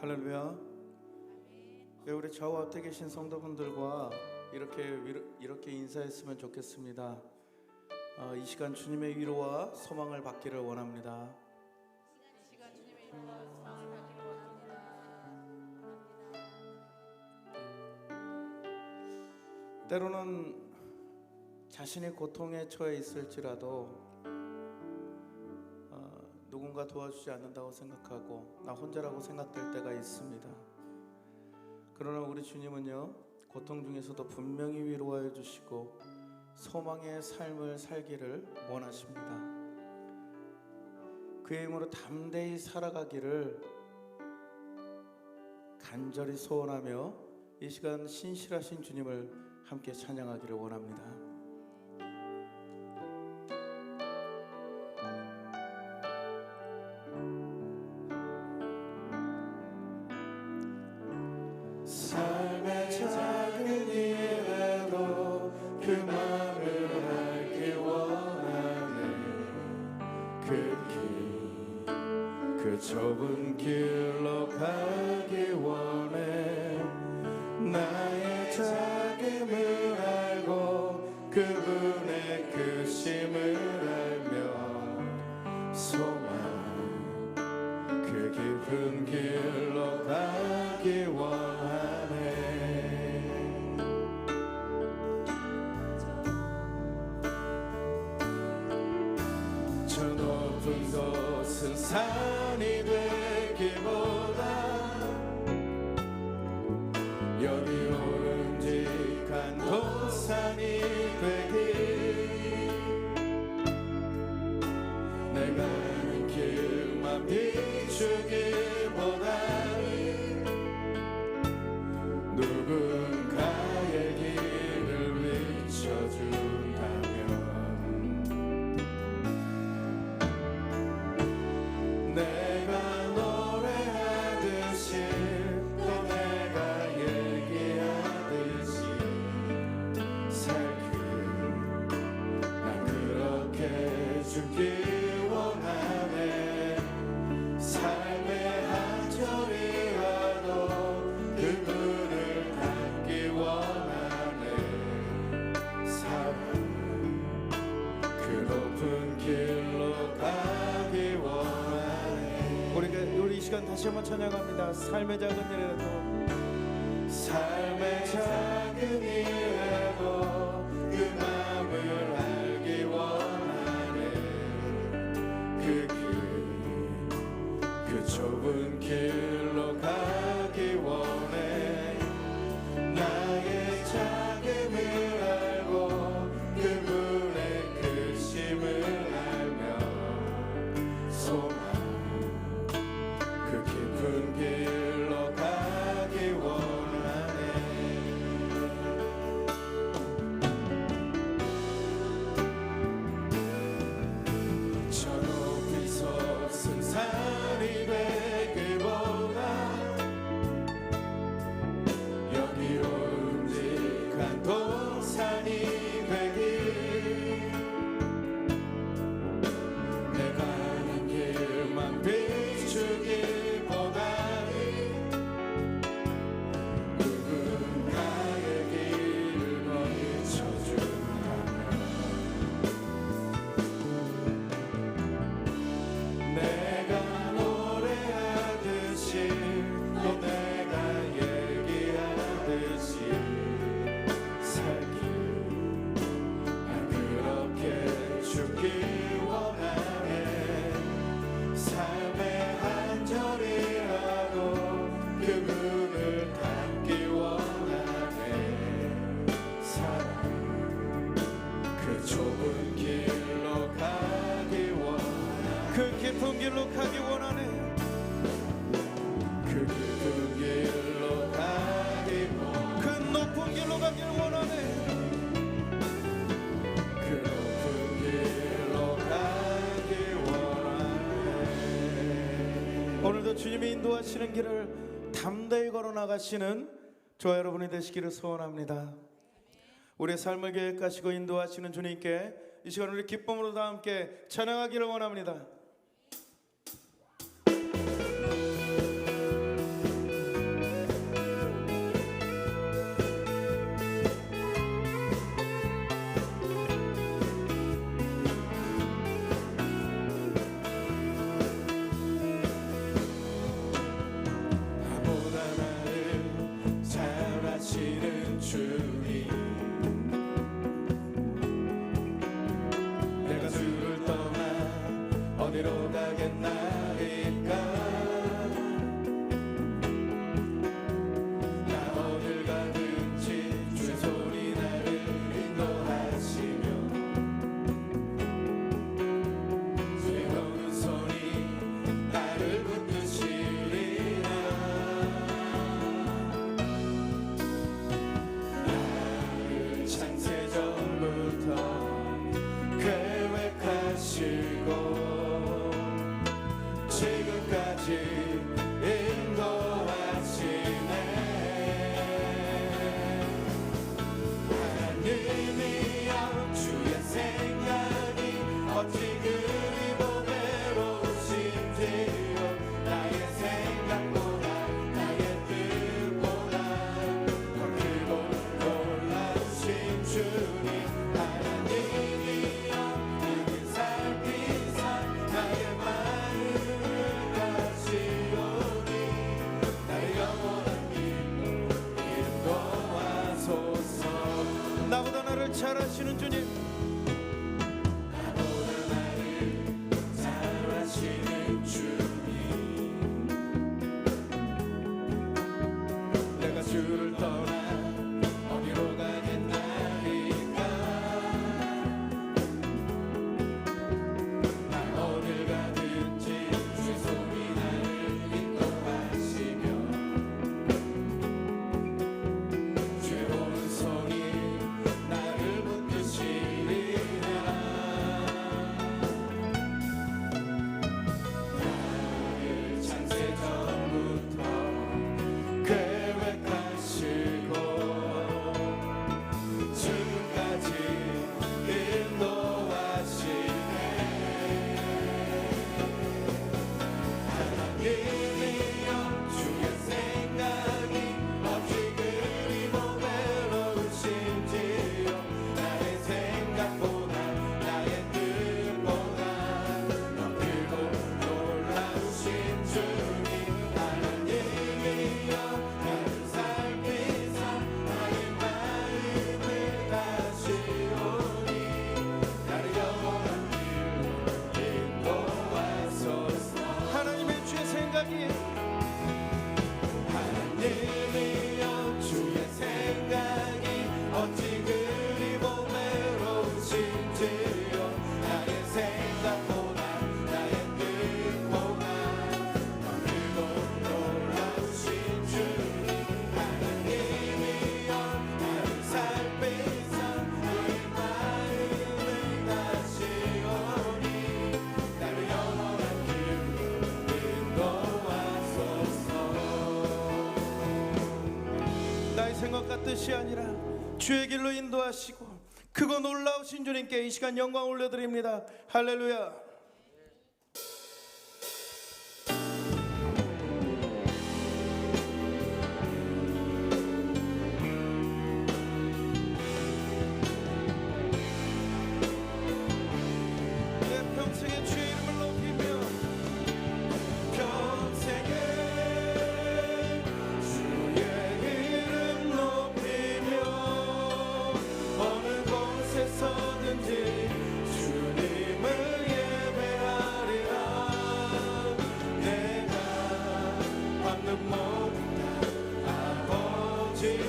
할렐루야. 네, 우리 좌우 앞에 계신 성도분들과 이렇게 인사했으면 좋겠습니다. 이 시간 주님의 위로와 소망을 받기를 원합니다. 주님의 이름으로 소망을 받기를 원합니다. 때로는 자신이 고통에 처해 있을지라도 누군가 도와주지 않는다고 생각하고 나 혼자라고 생각될 때가 있습니다. 그러나 우리 주님은요, 고통 중에서도 분명히 위로하여 주시고 소망의 삶을 살기를 원하십니다. 그의 힘으로 담대히 살아가기를 간절히 소원하며 이 시간 신실하신 주님을 함께 찬양하기를 원합니다. 삶의 작은 일에도 그 마음을 알기 원하네. 그 좁은 길로 가기 원해. 나의 작음을 알고 그분의 크심을 알며 소망 그 깊은 길로 가기 원하네. 저 높은 곳은 산이 되기보다 여기 오른직한 동산이 되기. 내가 가는 길만 비추기보다는 누군가의 길을 비춰준다면 내가 노래하듯이 또 내가 얘기하듯이 살길 난 그렇게 죽기 원하네. 삶의 한 절이라도 그분을 닮기 원하네. 사랑 그 높은 길로 가기 원하네. 우리 이 시간 다시 한번 찬양합니다. 삶의 작은 일에도 삶의 작은 일에도 그 마음을 알기 원하네. 그 좁은 길로 가기 원해. 나의 작음을 알고 그분의 크심을 알며 소망 그 깊은 길로 가기 원하네. 저 높이 솟은 산이 되기보다 여기 오름직한 동산이 되기. 내가 가는 길만 비추기보다는 누군가의 길을 비춰준다면 내가 노래하듯이 또 내가 얘기하듯이 살길 난 그렇게 죽기 원하네. 삶의 한 절이라도 그분을 닮기 원하네. 사랑 그 좁은 길로 가기 원하네. 그 깊은 길로 가기 원하네. 그 깊은 길로 가기 원하네. 그 높은 길로 가길 원하네. 그 높은 길로 가기 원하네. 오늘도 주님이 인도하시는 길을 담대히 걸어 나가시는 저와 여러분이 되시기를 소원합니다. 우리의 삶을 계획하시고 인도하시는 주님께 이 시간 우리 기쁨으로 다 함께 찬양하기를 원합니다. 가겠나이까 나 어딜 가든지 주의 손이 나를 인도하시며 주의 오른손이 나를 붙드시리라 나를 창세전부터 계획하시고 지금까지 인도하시네 하나님이여 주의 생각이 어찌 그리 보배로우신지요 나의 생각보다 나의 뜻보다 더 크고 놀라우신 주님 하나님이여 나를 살피사 나의 마음을 가시오니 나의 영원한 길로 인도하소서 나보다 나를 잘 아시는 주님 나보다 나를 잘 아시는 주님 내가 주를 떠나 어디로 가겠나이까 난 어딜 가든지 주의 손이 나를 인도하시며 주의 오른손이 나를 붙드시리라 나를 창세전부터 계획하시고 지금까지 인도하시네 하나님이여 주의 생각이 어찌 그리 보배로우신지요 나의 생각보다 나의 뜻보다 더 크고 놀라우신 주님 하나님이여 나를 살피사 나의 마음을 다시오니 나를 영원한 길로 인도하소서 하나님의 주의 생각이 하나님이여 주의 생각이 어찌 그리 보배로우신지요 나의 생각보다 나의 뜻보다 더 크고 놀라우신 주님 하나님이여 나를 살피사 나의 마음을 다시오니 나를 영원한 길로 인도하소서 나의 생각 같듯이 아니라 주의 길로 인도하시고 크고 놀라우신 주님께 이 시간 영광 올려드립니다. 할렐루야. 내 평생의 주의 이름을 높이며 평생에 주의 이름 높이며 어느 곳에서든지 주님을 예배하리라 내가 받는 모든 다 아버지의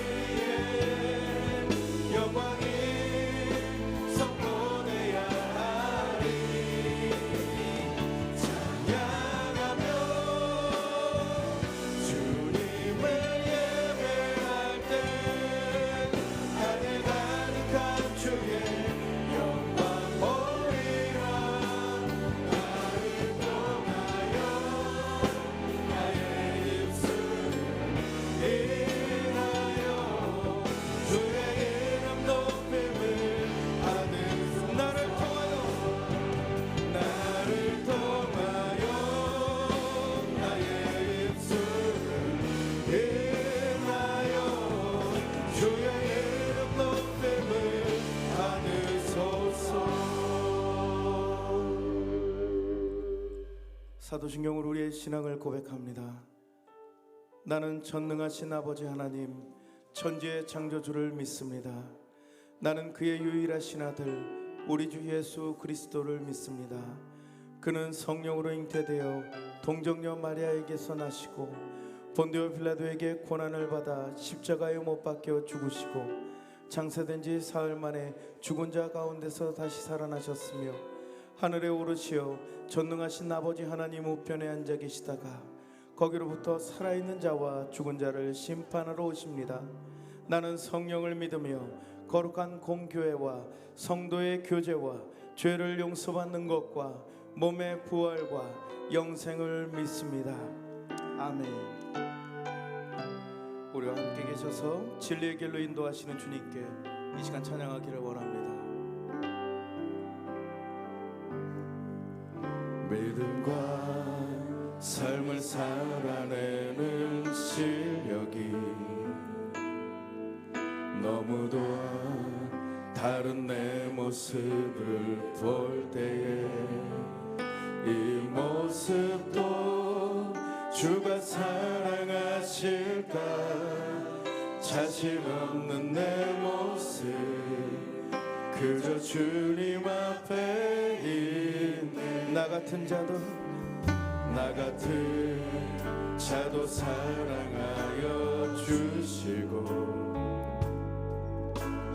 영광이 선포되어야 하리 찬양하며 주님을 예배할 때 하늘 가득한 주의 영광 보이라 나를 통하여 나의 입술을 인하여 주의 이름 높임을 하는 나를 통하여 나의 입술을 인하여 주의 이름 높임을 하느소서 사도신경으로 우리의 신앙을 고백합니다. 나는 전능하신 아버지 하나님 천지의 창조주를 믿습니다. 나는 그의 유일하신 아들 우리 주 예수 그리스도를 믿습니다. 그는 성령으로 잉태되어 동정녀 마리아에게서 나시고 본디오 빌라도에게 고난을 받아 십자가에 못 박혀 죽으시고 장사된 지 사흘 만에 죽은 자 가운데서 다시 살아나셨으며 하늘에 오르시어 전능하신 아버지 하나님 우편에 앉아 계시다가 거기로부터 살아있는 자와 죽은 자를 심판하러 오십니다. 나는 성령을 믿으며 거룩한 공교회와 성도의 교제와 죄를 용서받는 것과 몸의 부활과 영생을 믿습니다. 아멘. 우리와 함께 계셔서 진리의 길로 인도하시는 주님께 이 시간 찬양하기를 원합니다. 믿음과 삶을 살아내는 실력이 너무도 다른 내 모습을 볼 때에 이 모습도 주가 사랑하실까 자신 없는 내 모습 그저 주님 앞에 있네. 나 같은 자도 사랑하여 주시고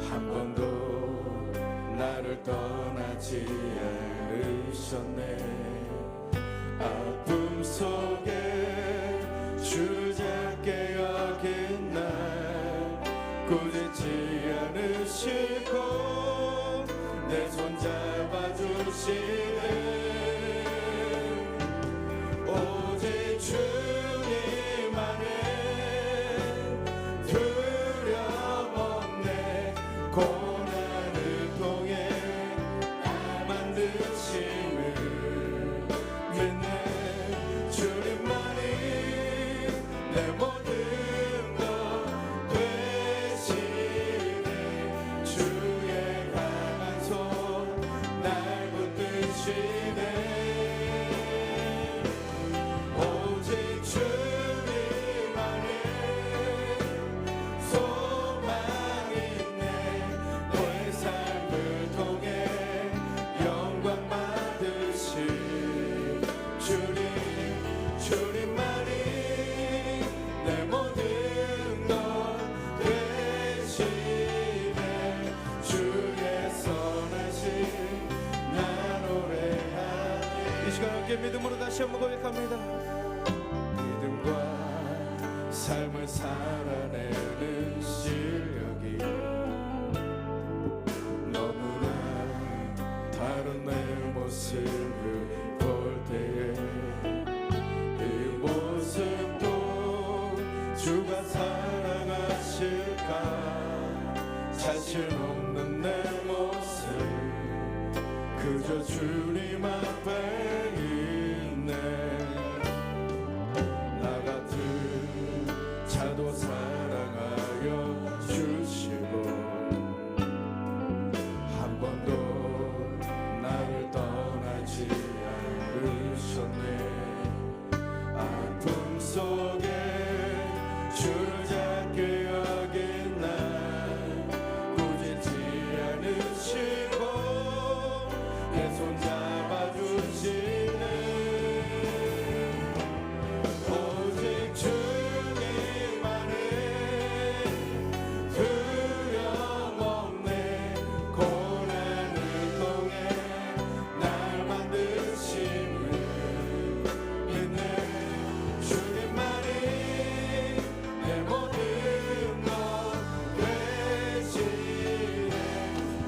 한 번도 나를 떠나지 않으셨네. 아픔 속에 주를 작게 여긴 날 꾸짖지 않으시고 내 손 잡아주시네. 오직 주님 안에 두려움 없네. 고난을 통해 날 만드심을 믿네. 주님만이 내 모든 것 되시네. 주의 강한 손 날 붙드시네. 오직 주님 안에 소망이 있네. 내 삶을 통해 영광 받으실 주님만이 내 모든 것 되시네. 주의 선하심 나 노래하네. 이 시간 함께 믿음으로 다시 한번 고백합니다. 믿음과 삶을 살아내는 실력이 너무나 다른 내 모습을 볼 때에 이 모습도 주가 사랑하실까 자신 없는 내 모습 그저 주님 앞에 있네. 나 같은 자도 사랑하여 주시고 한 번도 나를 떠나지 않으셨네. 아픔 속에 주를 작게 여긴 날 꾸짖지 않으시고 내 손 잡아주시네. 오직 주님 안에 두려움 없네. 고난을 통해 날 만드심을 믿네. 주님만이 내 모든 것 되시네.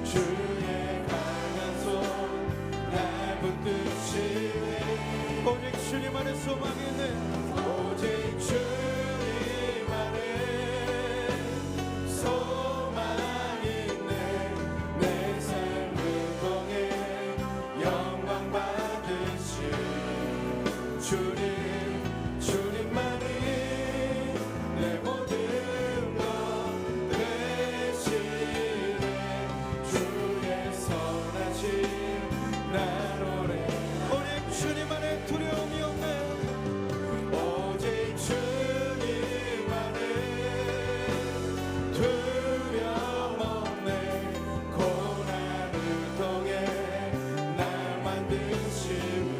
주의 강한 손 날 붙드시네. 오직 주님 안에 소망이 있네. 오직 주님 안에 소망이 있네. 내 삶을 통해 영광 받으실 주님만이 내 모든 것 되시네. 주의 선하심 나 노래. 오직 주님 안에 두려움이 없네. 오직 주님 안에 두려움 없네. 고난을 통해 날 만드심을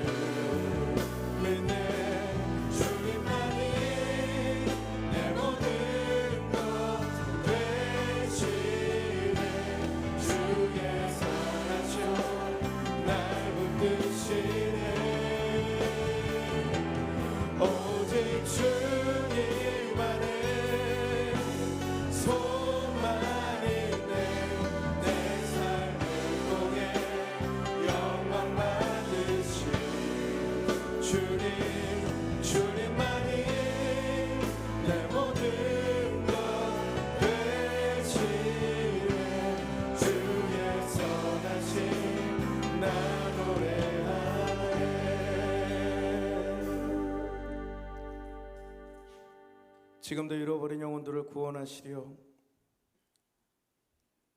지금도 잃어버린 영혼들을 구원하시려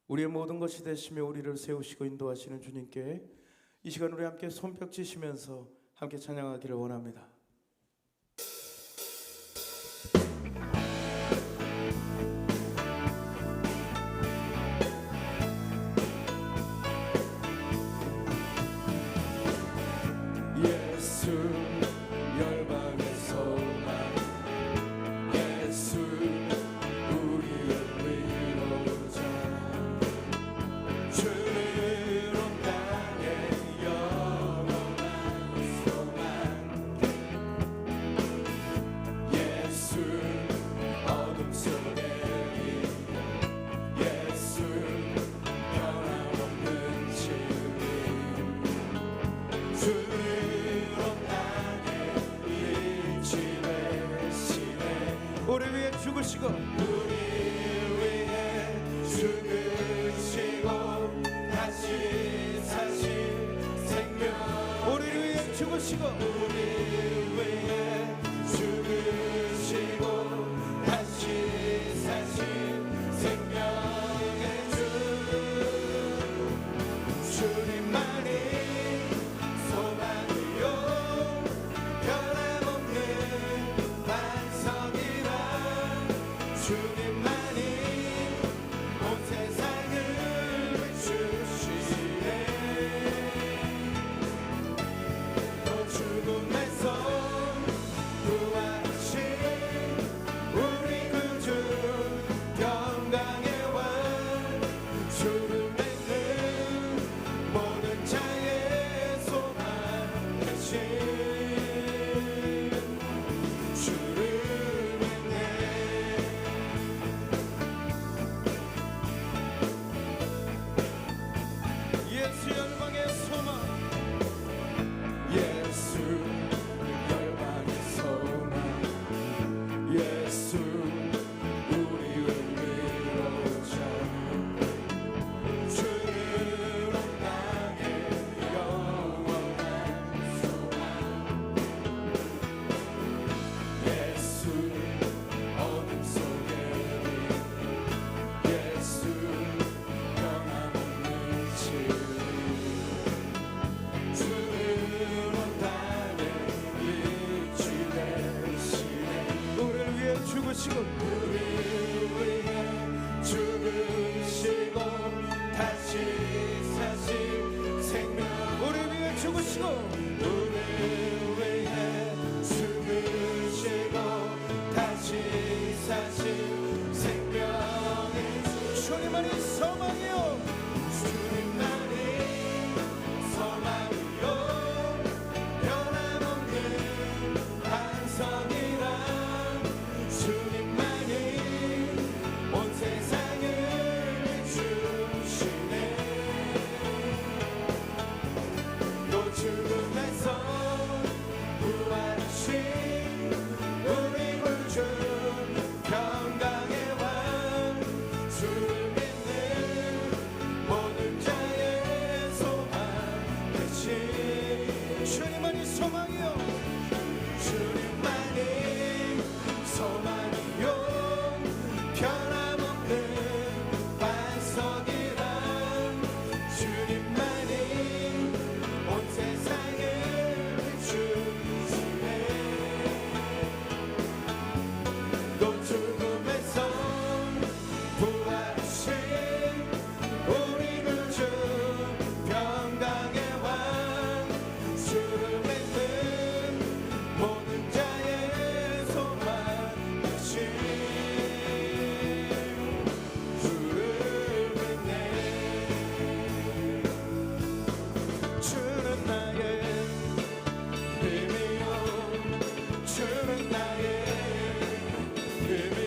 우리의 모든 것이 되시며 우리를 세우시고 인도하시는 주님께 이 시간 우리 함께 손뼉치시면서 함께 찬양하기를 원합니다. 예수 열방의 소망, 예수 우리의 위로자, 주를 온 땅에 영원한 소망, 예수 어둠 속에 빛, 예수 변함없는 진리, 주를 우리 위해 죽으시고 우리 위해 죽으시고 다시 사신 생명, 우리 위해 죽으시고 우리 위해 죽으시고 다시 사신 생명의 주, 주님만이 소망이요 변함없는 반석이라, 주님만이 온 세상을 주시네. 또 죽음에서 구하신 우리 구주 평강의 왕, 주를 믿는 모든 자의 소망 되신 주를 믿네. 예수 열방의 소망, 예수 열방의 소망, 예수 우리의 위로자, 주를 온 땅에 영원한 소망, 예수 어둠 속에 빛, 예수 변함없는 진리, 주를 온 땅에 빛이 되시네. 우리를 위해 죽으시고 우리 위해 죽으시고 다시 사신 생명, 우리 위해 죽으시고 우리 위해 죽으시고 다시 사신 생명의 주, 주님만이 소망이요, 주님만이 소망이요 변함없는 반석이라, 주님만이 온 세상을 주시네. 또 죽음에서 구하신 우리 구주 평강의 왕, 주를 믿는 모든 자의 소망 되신 주님만이 소망이요, 주님만이 소망이요 변함없는 반석이라, 주님만이 온 세상을 주시네. 또 죽음에서 부활하신 우리 구주 평강의 왕, 주를 믿는 모든 자의 소망 되신 주를 믿네. 주는 나의 힘이요, 주는 나의 힘이요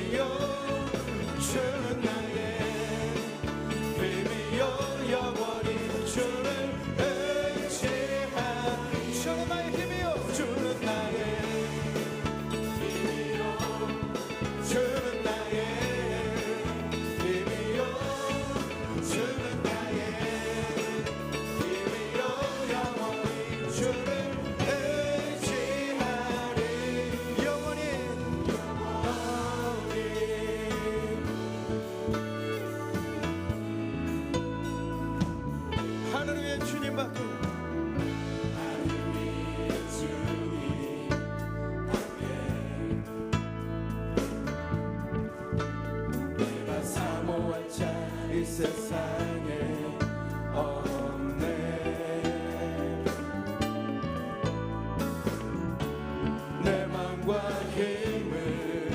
능력과 힘을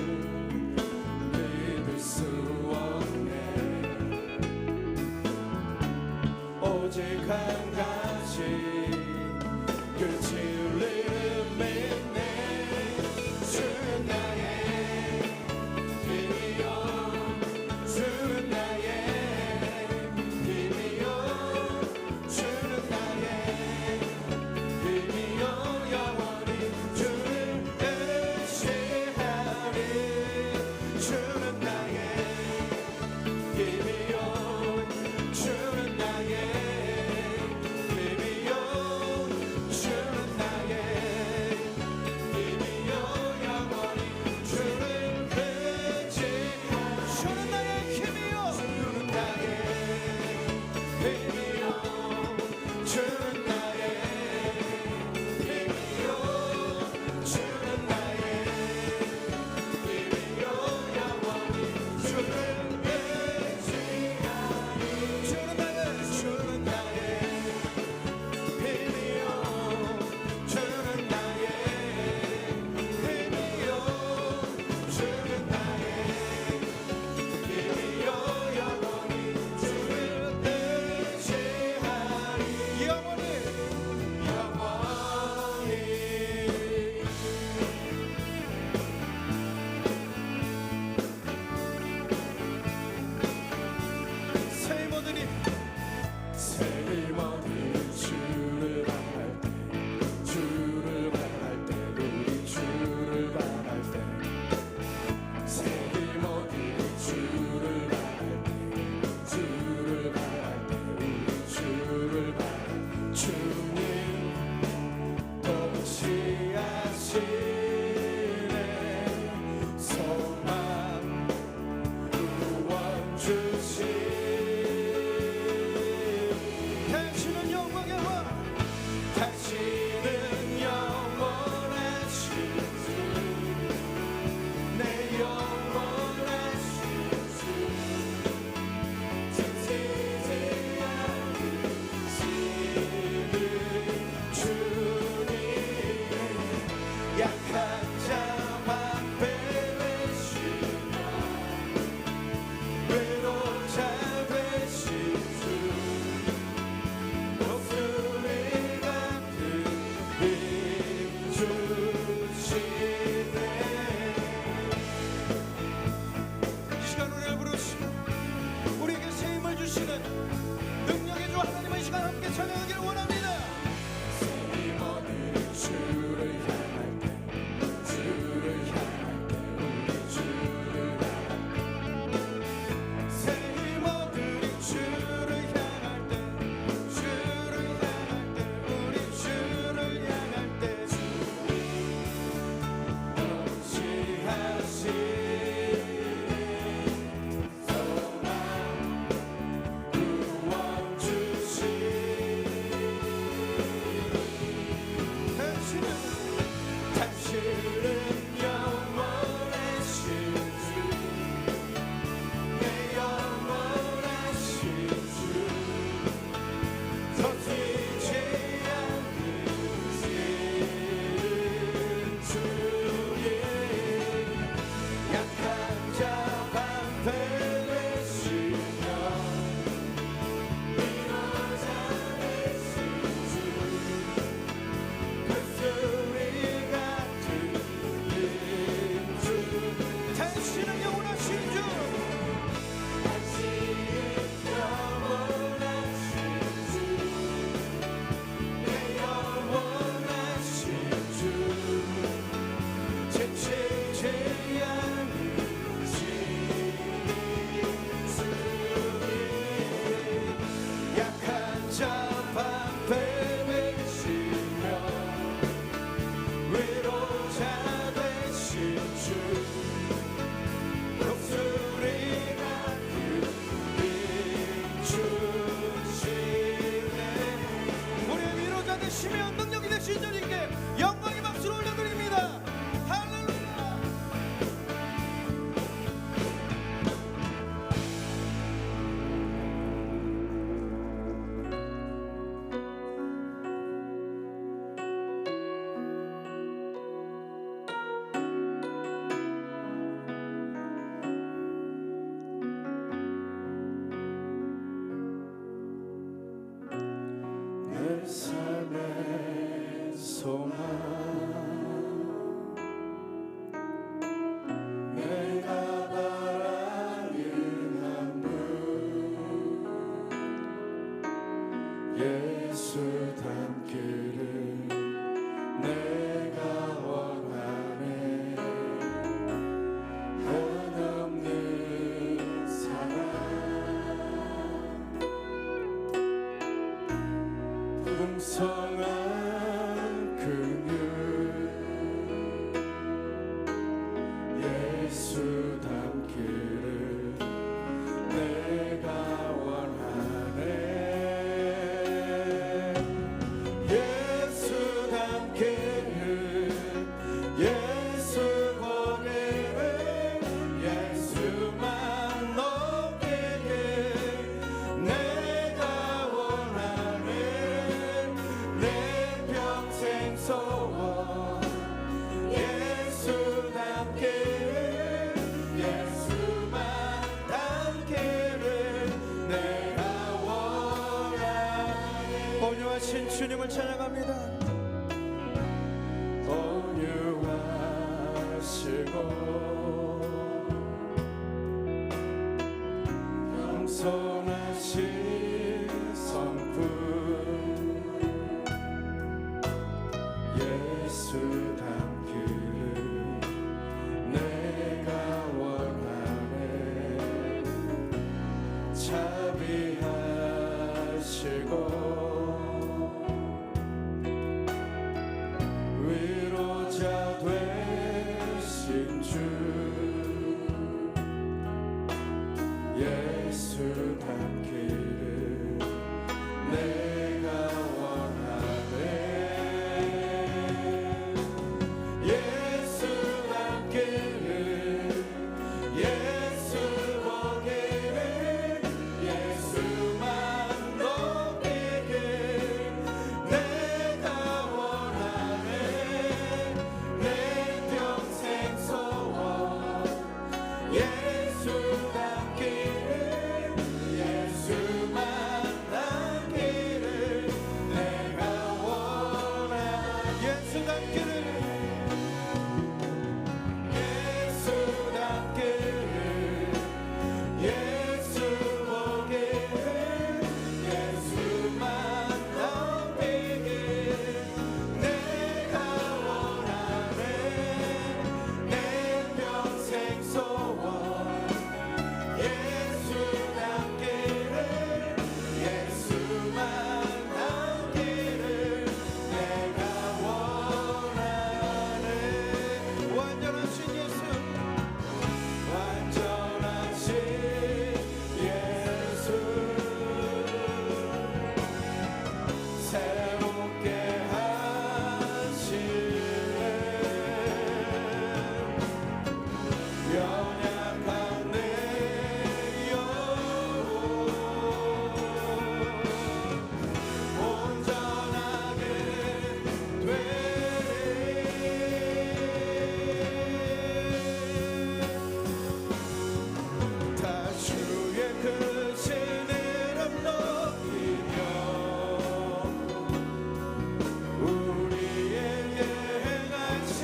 믿을 수 없네. 오직 한 가지 그 진리를 믿네. 주는 나의 힘이요, 주는 나의 힘이요, 주는 나의 힘이요, 영원히 주를 의지하네. 완전하신 성품 예수 닮기를 내가 원하네. 자비하시고 위로자 되신 주 예수 닮기를 내가 원하네. 예수 닮기를 예수 보기를 예수만 높이길 내가 원하네. 내 평생 소원 예수 닮기를 예수만 닮기를 내가 원하네. 예수 닮기를 예수 닮기를 예수 보기를 예수만 닮기를 내가 원하네. 내 평생 소원 예수 닮기를 예수만 닮기를 내가 원하네. 완전하신 예수 완전하신 예수 새롭게 하시네. 연약한 내 영혼 온전하게 되리. 다 주의 크신 이름 높이며 우리에게 행하신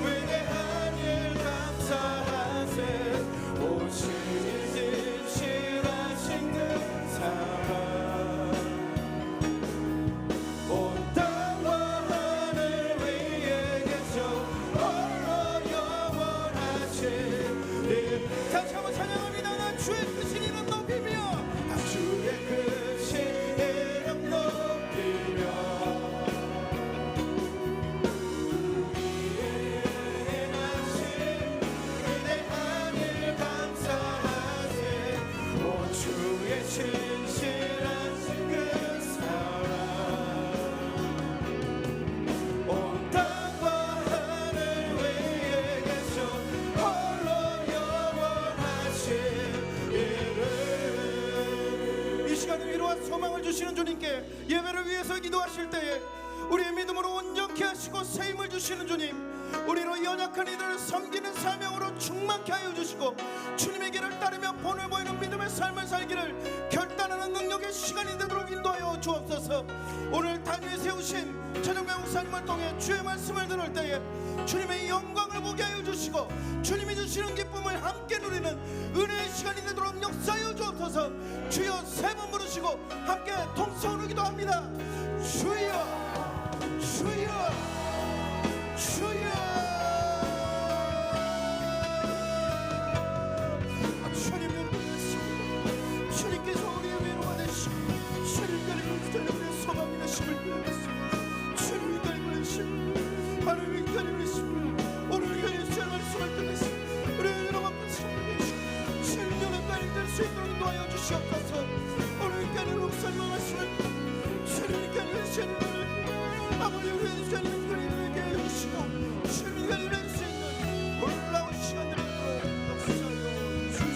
위대한 일 감사하세. 오시니 진실하신 그 사랑 온 땅과 하늘 위에 계셔 홀로 영원하신 일. 다시 한번 찬양합니다. 나 주의 크신 이름 높이며 나 주의 크신 이름 높이며 행하신 위대한 일 감사하세. 오 주의 진실하신 그 사랑 온 땅과 하늘 위에 계셔 홀로 영원하신 이름. 이 시간에 위로와 소망을 주시는 주님께 예배를 위해서 기도하실 때에 우리의 믿음으로 온전케 하시고 세임을 주시는 주님, 우리로 연약한 이들을 섬기는 사명으로 충만케 하여 주시고 주님의 길을 따르며 본을 보이는 믿음의 삶을 살기를 결단하는 능력의 시간이 되도록 인도하여 주옵소서. 오늘 단위에 세우신 최정배 목사님을 통해 주의 말씀을 들을 때에 주님의 영광을 보게 하여 주시고 주님이 주시는 기쁨을 함께 누리는 은혜의 시간이 되도록 역사하여 주옵소서. 주여 세 번 부르시고 함께 통성으로 기도합니다. 주여 주여 주여. 주님을 부르겠습니다. 주님께서 우리의 위로가 되시고 주님께는 우리의 소망이 되심을 부르겠습니다. 주님께는 부르시고 하나님께는 부르시고 오늘 우리의 말씀을 듣겠습니다. 우리의 위로가 부르시고 주님의 빨리 될 수 있도록 도와여 주시옵소서. 오늘까지 목사님의 말씀을 주님께는 주님을 아버지 우리의 주님을 그리게 해주시고 주님과 일할 수 있는 놀라운 시간들을 역사하여 주시옵소서.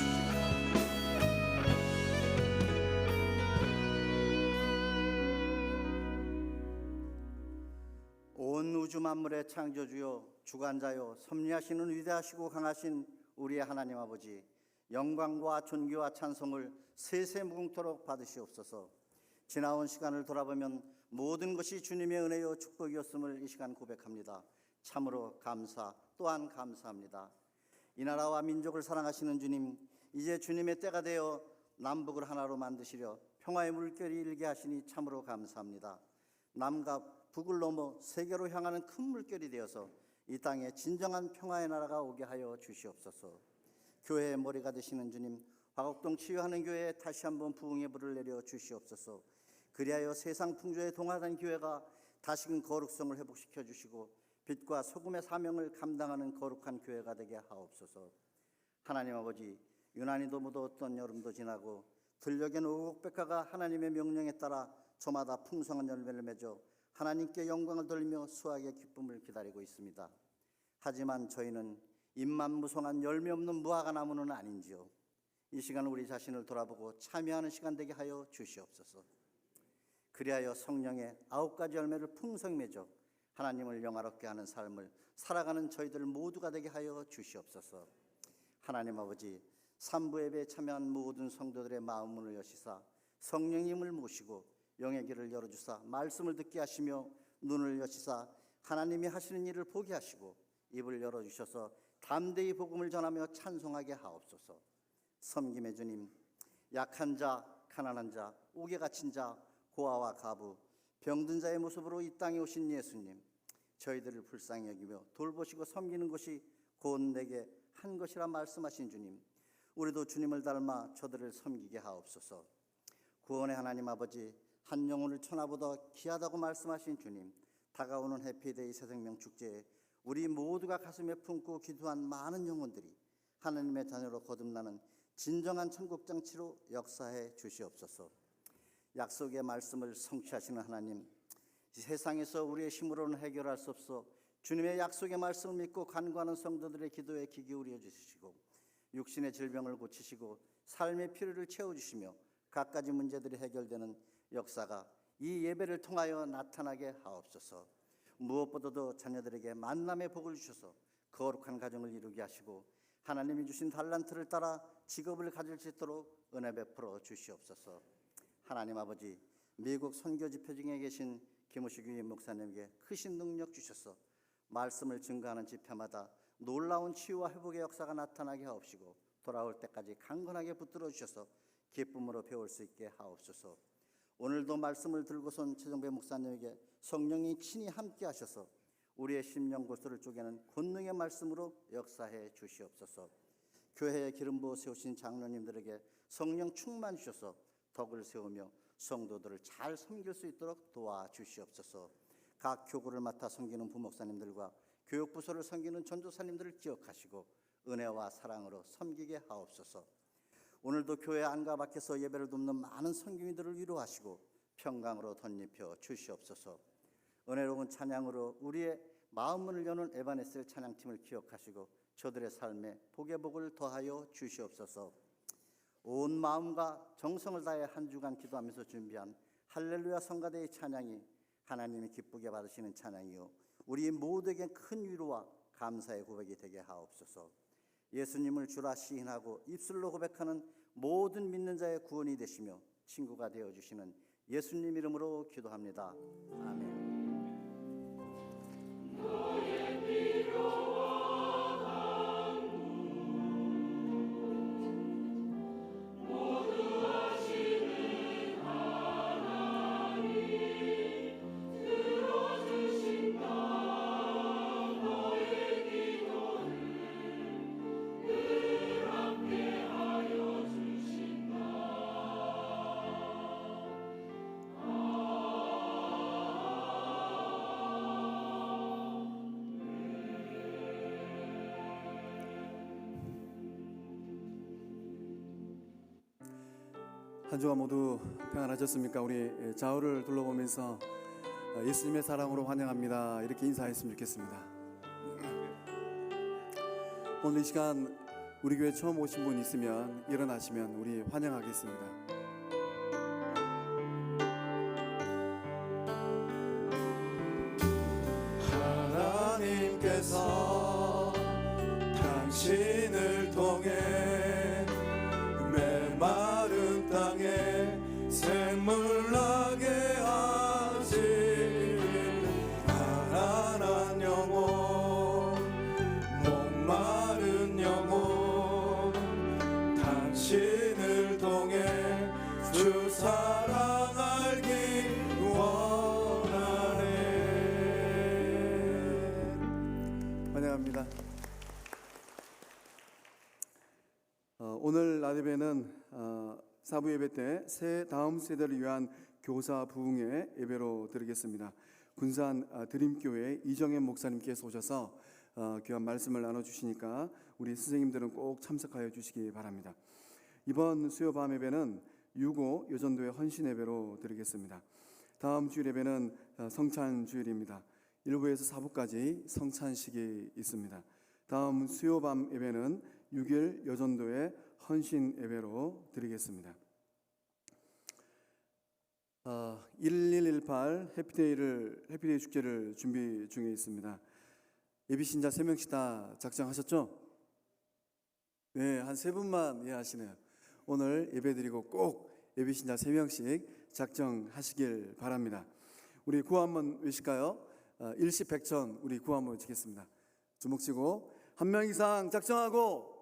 온 우주 만물의 창조주요 주관자요 섭리하시는 위대하시고 강하신 우리의 하나님 아버지, 영광과 존귀와 찬송을 세세 무궁토록 받으시옵소서. 지나온 시간을 돌아보면 모든 것이 주님의 은혜요 축복이었음을 이 시간 고백합니다. 참으로 감사 또한 감사합니다. 이 나라와 민족을 사랑하시는 주님, 이제 주님의 때가 되어 남북을 하나로 만드시려 평화의 물결이 일게 하시니 참으로 감사합니다. 남과 북을 넘어 세계로 향하는 큰 물결이 되어서 이 땅에 진정한 평화의 나라가 오게 하여 주시옵소서. 교회의 머리가 되시는 주님, 화곡동 치유하는 교회에 다시 한번 부흥의 불을 내려 주시옵소서. 그리하여 세상 풍조에 동하던 교회가 다시금 거룩성을 회복시켜 주시고 빛과 소금의 사명을 감당하는 거룩한 교회가 되게 하옵소서. 하나님 아버지, 유난히도 무더웠던 여름도 지나고 들녘엔 오곡백화가 하나님의 명령에 따라 저마다 풍성한 열매를 맺어 하나님께 영광을 돌리며 수확의 기쁨을 기다리고 있습니다. 하지만 저희는 잎만무성한 열매 없는 무화과 나무는 아닌지요. 이 시간 우리 자신을 돌아보고 참여하는 시간 되게 하여 주시옵소서. 그리하여 성령의 9가지 열매를 풍성히 맺어 하나님을 영화롭게 하는 삶을 살아가는 저희들 모두가 되게 하여 주시옵소서. 하나님 아버지, 삼부 예배에 참여한 모든 성도들의 마음문을 여시사 성령님을 모시고 영의 길을 열어주사 말씀을 듣게 하시며 눈을 여시사 하나님이 하시는 일을 보게 하시고 입을 열어주셔서 담대히 복음을 전하며 찬송하게 하옵소서. 섬김의 주님, 약한 자, 가난한 자, 옥에 갇힌 자, 고아와 가부, 병든 자의 모습으로 이 땅에 오신 예수님, 저희들을 불쌍히 여기며 돌보시고 섬기는 것이 곧 내게 한 것이라 말씀하신 주님, 우리도 주님을 닮아 저들을 섬기게 하옵소서. 구원의 하나님 아버지, 한 영혼을 천하보다 귀하다고 말씀하신 주님, 다가오는 해피데이 새생명 축제에 우리 모두가 가슴에 품고 기도한 많은 영혼들이 하나님의 자녀로 거듭나는 진정한 천국장치로 역사해 주시옵소서. 약속의 말씀을 성취하시는 하나님, 이 세상에서 우리의 힘으로는 해결할 수 없어 주님의 약속의 말씀을 믿고 간구하는 성도들의 기도에 귀 기울여 주시고 육신의 질병을 고치시고 삶의 필요를 채워주시며 갖가지 문제들이 해결되는 역사가 이 예배를 통하여 나타나게 하옵소서. 무엇보다도 자녀들에게 만남의 복을 주셔서 거룩한 가정을 이루게 하시고 하나님이 주신 달란트를 따라 직업을 가질 수 있도록 은혜 베풀어 주시옵소서. 하나님 아버지, 미국 선교 집회 중에 계신 김우식 유임 목사님에게 크신 능력 주셔서 말씀을 증거하는 집회마다 놀라운 치유와 회복의 역사가 나타나게 하옵시고 돌아올 때까지 강건하게 붙들어 주셔서 기쁨으로 배울 수 있게 하옵소서. 오늘도 말씀을 들고선 최정배 목사님에게 성령이 친히 함께 하셔서 우리의 심령 골수를 쪼개는 권능의 말씀으로 역사해 주시옵소서. 교회에 기름 부어 세우신 장로님들에게 성령 충만 주셔서 덕을 세우며 성도들을 잘 섬길 수 있도록 도와주시옵소서. 각 교구를 맡아 섬기는 부목사님들과 교육부서를 섬기는 전도사님들을 기억하시고 은혜와 사랑으로 섬기게 하옵소서. 오늘도 교회 안과 밖에서 예배를 돕는 많은 성경이들을 위로하시고 평강으로 덧입혀 주시옵소서. 은혜로운 찬양으로 우리의 마음문을 여는 에바네셀 찬양팀을 기억하시고 저들의 삶에 복의 복을 더하여 주시옵소서. 온 마음과 정성을 다해 한 주간 기도하면서 준비한 할렐루야 성가대의 찬양이 하나님이 기쁘게 받으시는 찬양이요 우리 모두에게 큰 위로와 감사의 고백이 되게 하옵소서. 예수님을 주라 시인하고 입술로 고백하는 모든 믿는 자의 구원이 되시며 친구가 되어주시는 예수님 이름으로 기도합니다. 아멘. 한 주간 모두 평안하셨습니까? 우리 좌우를 둘러보면서 예수님의 사랑으로 환영합니다 이렇게 인사했으면 좋겠습니다. 오늘 이 시간 우리 교회 처음 오신 분 있으면 일어나시면 우리 환영하겠습니다. 하나님께서 당신을 통해 메마른 땅에 샘물 나게 하시 가난한 영혼 목마른 영혼 당신을 통해 환영합니다. 오늘 낮예배는 사부 예배 때 새 다음 세대를 위한 교사 부흥의 예배로 드리겠습니다. 군산 드림교회 이정현 목사님께서 오셔서 귀한 말씀을 나눠주시니까 우리 선생님들은 꼭 참석하여 주시기 바랍니다. 이번 수요 밤 예배는 6.5 여전도의 헌신 예배로 드리겠습니다. 다음 주일 예배는 성찬 주일입니다. 1부에서 4부까지 성찬식이 있습니다. 다음 수요 밤 예배는 6일 여전도의 헌신 예배로 드리겠습니다. 1118 해피데이 축제를 준비 중에 있습니다. 예비신자 3명씩 다 작정하셨죠? 네, 한 3분만 예하시네요. 오늘 예배드리고 꼭 예비신자 3명씩 작정하시길 바랍니다. 우리 구호 한번 외실까요? 일시백천 우리 구호 한번 외치겠습니다. 주목치고 1명 이상 작정하고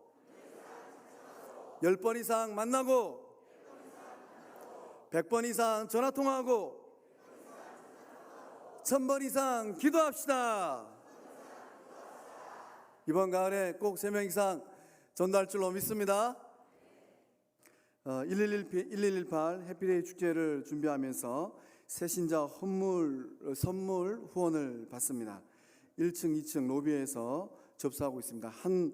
10번 이상 만나고 100번 이상 전화통화하고 1000번 이상 기도합시다. 이번 가을에 꼭 3명 이상 전달 줄로 믿습니다. 1118 해피데이 축제를 준비하면서 새신자 선물 후원을 받습니다. 1층, 2층 로비에서 접수하고 있습니다. 한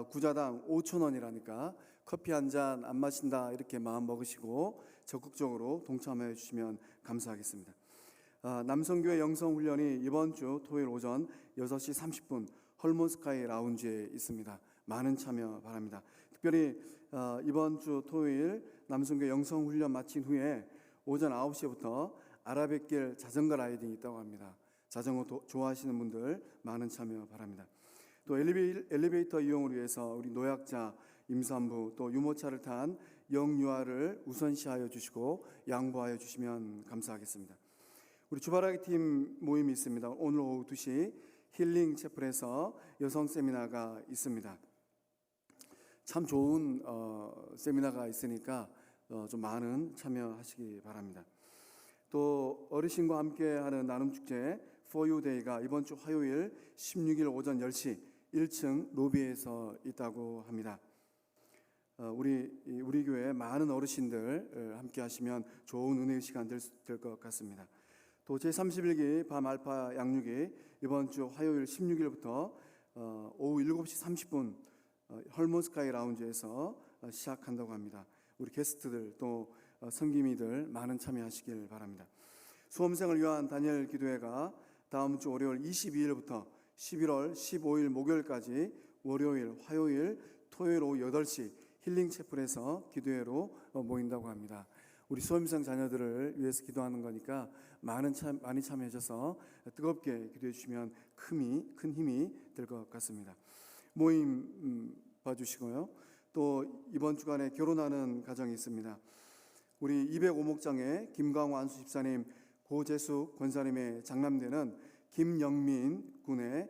구자당 5,000원이라니까 커피 한 잔 안 마신다 이렇게 마음 먹으시고 적극적으로 동참해 주시면 감사하겠습니다. 남성교회 영성훈련이 이번 주 토요일 오전 6시 30분 헐몬스카이 라운지에 있습니다. 많은 참여 바랍니다. 특별히 이번 주 토요일 남성교회 영성훈련 마친 후에 오전 9시부터 아라뱃길 자전거 라이딩이 있다고 합니다. 자전거 좋아하시는 분들 많은 참여 바랍니다. 또 엘리베이터 이용을 위해서 우리 노약자, 임산부 또 유모차를 탄 영유아를 우선시하여 주시고 양보하여 주시면 감사하겠습니다. 우리 주바라기 팀 모임이 있습니다. 오늘 오후 2시 힐링 채플에서 여성 세미나가 있습니다. 참 좋은 세미나가 있으니까 좀 많은 참여하시기 바랍니다. 또 어르신과 함께하는 나눔축제 For You Day가 이번 주 화요일 16일 오전 10시 1층 로비에서 있다고 합니다. 우리 교회 많은 어르신들 함께 하시면 좋은 은혜의 시간 될 것 같습니다. 또 제31기 밤 알파 양육이 이번 주 화요일 16일부터 오후 7시 30분 헐몬스카이 라운지에서 시작한다고 합니다. 우리 게스트들 또 성기미들 많은 참여하시길 바랍니다. 수험생을 위한 다니엘 기도회가 다음 주 월요일 22일부터 11월 15일 목요일까지 월요일, 화요일, 토요일 오후 8시 힐링 채플에서 기도회로 모인다고 합니다. 우리 수험생 자녀들을 위해서 기도하는 거니까 많이 참여해 주셔서 뜨겁게 기도해 주시면 큰 힘이 될 것 같습니다. 모임 봐주시고요. 또 이번 주간에 결혼하는 가정이 있습니다. 우리 205목장에 김광호 안수 집사님, 고재숙 권사님의 장남되는 김영민 군의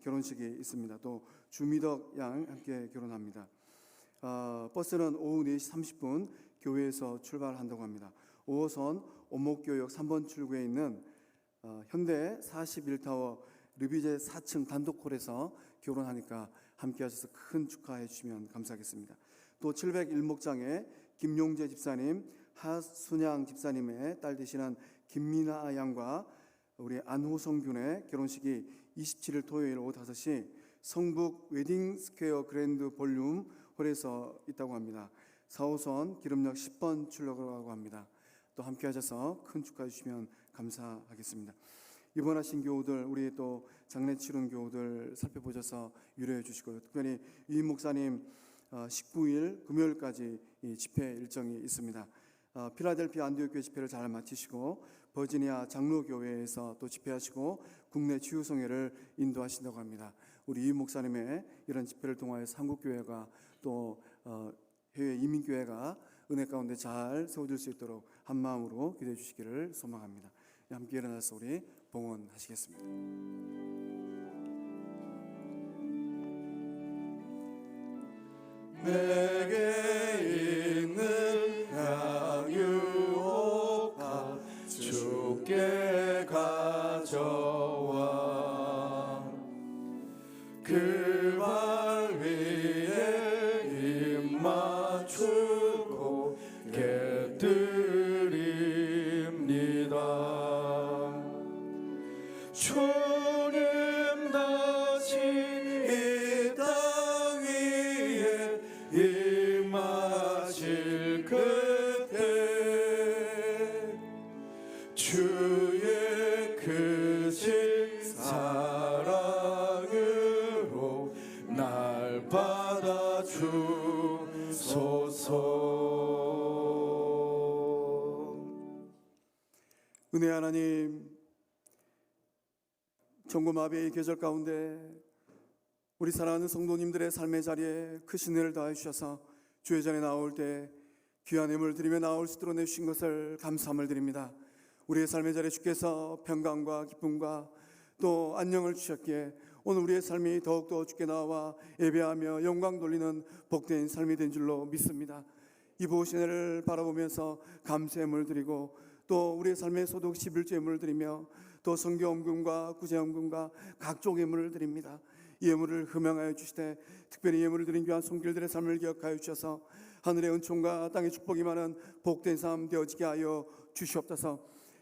결혼식이 있습니다. 또 주미덕 양 함께 결혼합니다. 버스는 오후 4시 30분 교회에서 출발한다고 합니다. 5호선 오목교역 3번 출구에 있는 현대 41타워 르비제 4층 단독홀에서 결혼하니까 함께 하셔서 큰 축하해 주시면 감사하겠습니다. 또 701목장에 김용재 집사님, 하순양 집사님의 딸 되시는 김민아 양과 우리 안호성 군의 결혼식이 27일 토요일 오후 5시 성북 웨딩스퀘어 그랜드 볼륨 홀에서 있다고 합니다. 4호선 기름역 10번 출구라고 합니다. 또 함께 하셔서 큰 축하해 주시면 감사하겠습니다. 입원하신 교우들, 우리 또 장례 치른 교우들 살펴보셔서 유료해 주시고요. 특별히 유임 목사님 19일 금요일까지 이 집회 일정이 있습니다. 필라델피아 안디옥교회 집회를 잘 마치시고 버지니아 장로교회에서 또 집회하시고 국내 치유성회를 인도하신다고 합니다. 우리 유임 목사님의 이런 집회를 통하여서 한국교회가 또 해외 이민교회가 은혜 가운데 잘 세워질 수 있도록 한 마음으로 기도해 주시기를 소망합니다. 함께 일어나서 우리 봉헌하시겠습니다. 내게 있는 양육과 주께 가져와 그 발 위에 입 맞추고 깨드립니다. 주님 다시 이 땅 위에 임하실 그때 주의 크신 사랑으로 날 받아주소서. 은혜 하나님, 종고마비의 계절 가운데 우리 사랑하는 성도님들의 삶의 자리에 크신 은혜를 더해 주셔서 주의 전에 나올 때 귀한 예물을 드리며 나올 수 있도록 내주신 것을 감사함을 드립니다. 우리의 삶의 자리에 주께서 평강과 기쁨과 또 안녕을 주셨기에 오늘 우리의 삶이 더욱더 주께 나와 예배하며 영광 돌리는 복된 삶이 된 줄로 믿습니다. 이 보신 은혜를 바라보면서 감사의 예물을 드리고 또 우리의 삶의 소득 11조 예물을 드리며 또 성교험금과 구제험금과 각종 예물을 드립니다. 이 예물을 흠양하여 주시되 특별히 예물을 드린 귀한 손길들의 삶을 기억하여 주셔서 하늘의 은총과 땅의 축복이 많은 복된 삶 되어지게 하여 주시옵소서.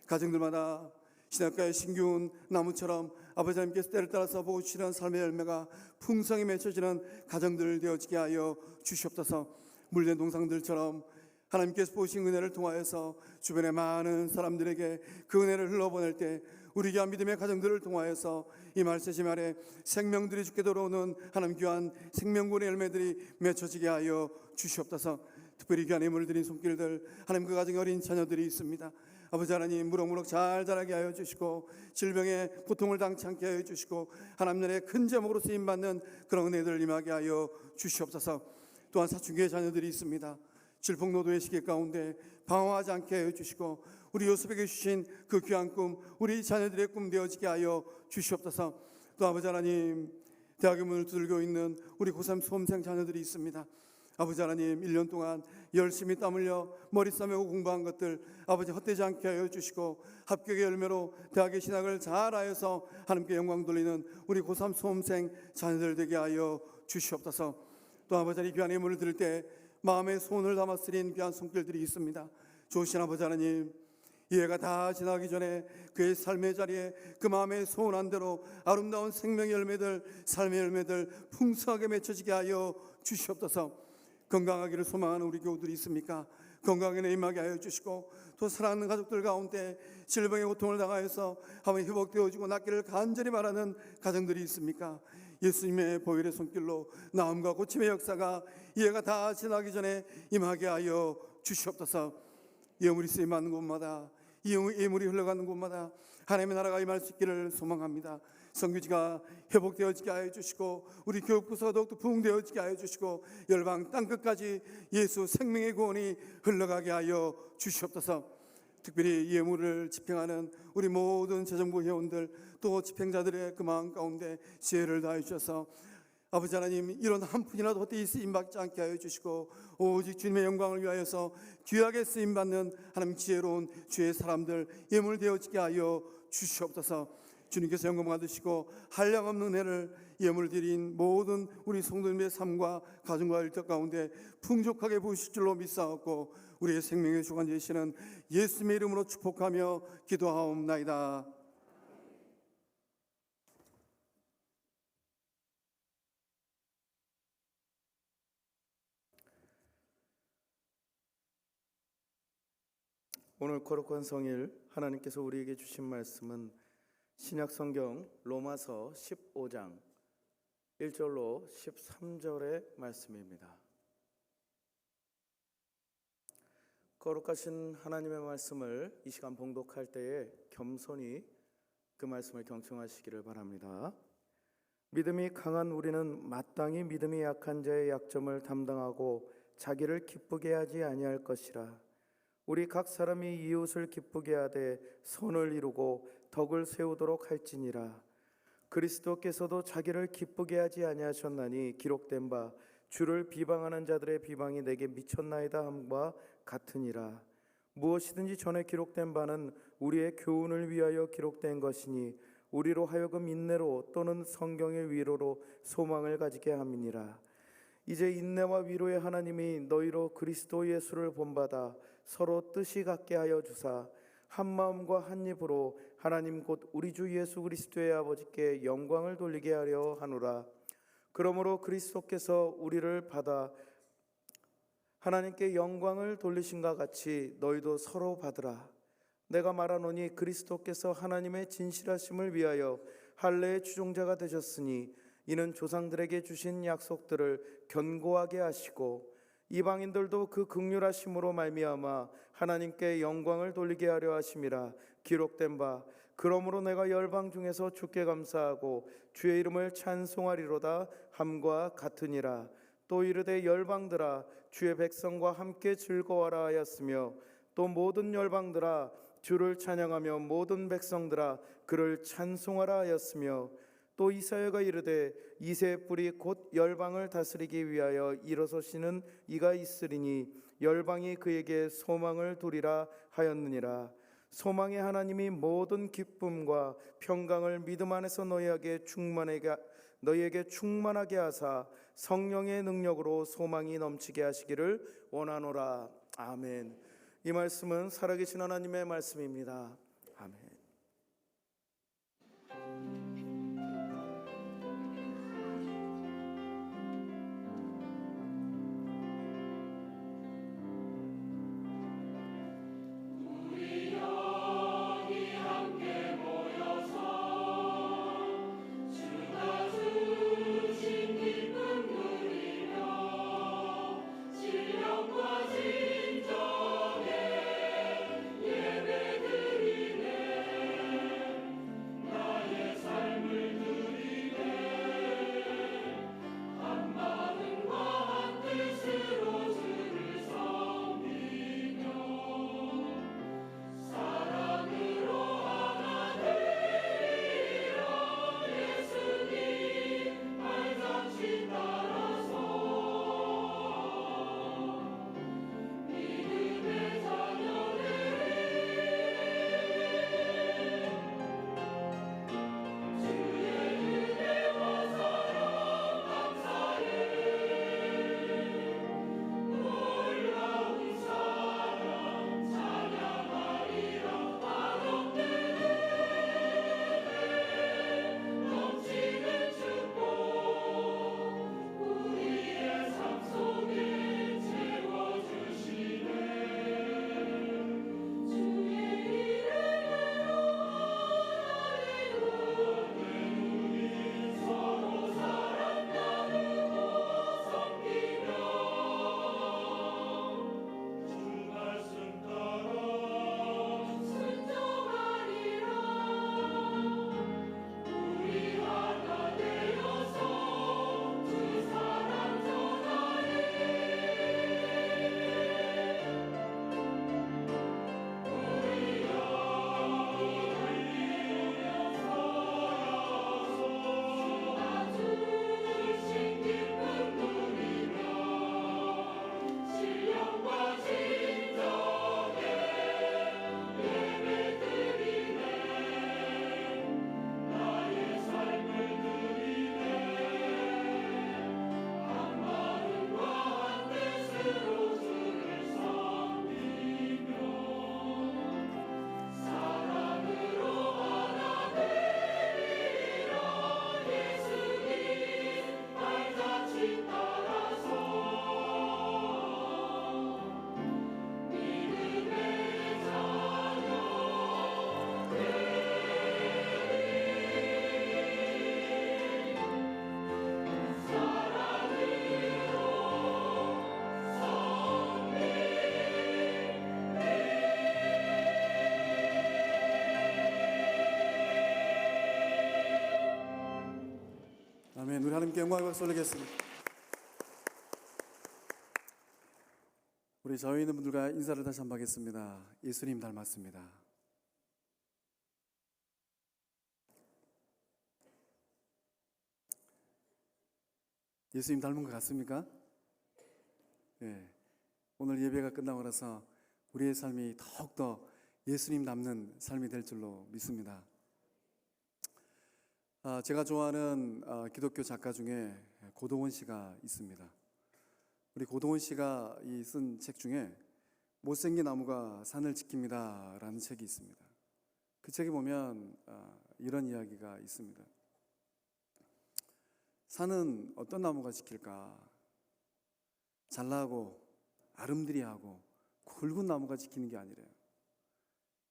가정들마다 신학가의 신기운 나무처럼 아버지 하나님께서 때를 따라서 보고 주시는 삶의 열매가 풍성히 맺혀지는 가정들 되어지게 하여 주시옵소서. 물된 동상들처럼 하나님께서 보신 은혜를 통하여서 주변의 많은 사람들에게 그 은혜를 흘러보낼 때 우리 귀한 믿음의 가정들을 통하여서 이 말세심 아래 생명들이 죽게 돌아오는 하나님 귀한 생명군의 열매들이 맺혀지게 하여 주시옵소서. 특별히 귀한 예물을 드린 손길들, 하나님 그 가정에 어린 자녀들이 있습니다. 아버지 하나님 무럭무럭 잘 자라게 하여 주시고 질병에 고통을 당치 않게 하여 주시고 하나님 나라의 큰 제목으로 쓰임받는 그런 은혜들을 임하게 하여 주시옵소서. 또한 사춘기의 자녀들이 있습니다. 질풍노도의 시기 가운데 방황하지 않게 하여 주시고 우리 요셉에게 주신 그 귀한 꿈 우리 자녀들의 꿈 되어지게 하여 주시옵소서. 또 아버지 하나님 대학의 문을 두들겨 있는 우리 고3 수험생 자녀들이 있습니다. 아버지 하나님 1년 동안 열심히 땀 흘려 머리 싸매고 공부한 것들 아버지 헛되지 않게 하여 주시고 합격의 열매로 대학의 신학을 잘하여서 하나님께 영광 돌리는 우리 고3 수험생 자녀들 되게 하여 주시옵소서. 또 아버지 하나님 귀한 예물을 드릴 때 마음의 소원을 담아 쓰린 귀한 손길들이 있습니다. 좋으신 아버지 하나님 이 해가 다 지나기 전에 그의 삶의 자리에 그 마음의 소원한 대로 아름다운 생명의 열매들 삶의 열매들 풍성하게 맺혀지게 하여 주시옵소서. 건강하기를 소망하는 우리 교우들이 있습니까? 건강에 임하게 하여 주시고 또 사랑하는 가족들 가운데 질병의 고통을 당하여서 한번 회복되어지고 낫기를 간절히 바라는 가정들이 있습니까? 예수님의 보혈의 손길로 나음과 고침의 역사가 이 해가 다 지나기 전에 임하게 하여 주시옵소서. 예물이 쓰임받는 곳마다 이 예물이 흘러가는 곳마다 하나님의 나라가 임할 수 있기를 소망합니다. 성교지가 회복되어지게 하여 주시고 우리 교육부서가 더욱더 부흥되어지게 하여 주시고 열방 땅끝까지 예수 생명의 구원이 흘러가게 하여 주시옵소서. 특별히 예물을 집행하는 우리 모든 재정부 회원들 또 집행자들의 그 마음 가운데 지혜를 다해 주셔서 아버지 하나님 이런 한 푼이라도 헛되이 쓰임받지 않게 하여 주시고 오직 주님의 영광을 위하여서 귀하게 쓰임받는 하나님 지혜로운 주의 사람들 예물 되어지게 하여 주시옵소서. 주님께서 영광 받으시고 한량없는 은혜를 예물 드린 모든 우리 성도님의 삶과 가정과 일터 가운데 풍족하게 부으실 줄로 믿사옵고 우리의 생명의 주관 되시는 예수님의 이름으로 축복하며 기도하옵나이다. 오늘 거룩한 성일 하나님께서 우리에게 주신 말씀은 신약 성경 로마서 15장 1절로 13절의 말씀입니다. 거룩하신 하나님의 말씀을 이 시간 봉독할 때에 겸손히 그 말씀을 경청하시기를 바랍니다. 믿음이 강한 우리는 마땅히 믿음이 약한 자의 약점을 담당하고 자기를 기쁘게 하지 아니할 것이라. 우리 각 사람이 이웃을 기쁘게 하되 선을 이루고 덕을 세우도록 할지니라. 그리스도께서도 자기를 기쁘게 하지 아니하셨나니 기록된 바 주를 비방하는 자들의 비방이 내게 미쳤나이다 함과 같으니라. 무엇이든지 전에 기록된 바는 우리의 교훈을 위하여 기록된 것이니 우리로 하여금 인내로 또는 성경의 위로로 소망을 가지게 함이니라. 이제 인내와 위로의 하나님이 너희로 그리스도 예수를 본받아 서로 뜻이 같게 하여 주사 한 마음과 한 입으로 하나님 곧 우리 주 예수 그리스도의 아버지께 영광을 돌리게 하려 하노라. 그러므로 그리스도께서 우리를 받아 하나님께 영광을 돌리신과 같이 너희도 서로 받으라. 내가 말하노니 그리스도께서 하나님의 진실하심을 위하여 할례의 추종자가 되셨으니 이는 조상들에게 주신 약속들을 견고하게 하시고 이방인들도 그 긍휼하심으로 말미암아 하나님께 영광을 돌리게 하려 하심이라. 기록된 바 그러므로 내가 열방 중에서 주께 감사하고 주의 이름을 찬송하리로다 함과 같으니라. 또 이르되 열방들아 주의 백성과 함께 즐거워하라 하였으며 또 모든 열방들아 주를 찬양하며 모든 백성들아 그를 찬송하라 하였으며 또 이사야가 이르되 이새의 뿔이 곧 열방을 다스리기 위하여 일어서시는 이가 있으리니 열방이 그에게 소망을 두리라 하였느니라. 소망의 하나님이 모든 기쁨과 평강을 믿음 안에서 너희에게 충만하게 하사 성령의 능력으로 소망이 넘치게 하시기를 원하노라. 아멘. 이 말씀은 살아계신 하나님의 말씀입니다. 아멘. 아멘. 우리 하나님께 영광을 박수 올리겠습니다. 우리 저희 있는 분들과 인사를 다시 한번 하겠습니다. 예수님 닮았습니다. 예수님 닮은 것 같습니까? 네. 오늘 예배가 끝나고 나서 우리의 삶이 더욱더 예수님 닮는 삶이 될 줄로 믿습니다. 제가 좋아하는 기독교 작가 중에 고동원 씨가 있습니다. 우리 고동원 씨가 쓴 책 중에 못생긴 나무가 산을 지킵니다 라는 책이 있습니다. 그 책에 보면 이런 이야기가 있습니다. 산은 어떤 나무가 지킬까? 잘나고 아름드리하고 굵은 나무가 지키는 게 아니래요.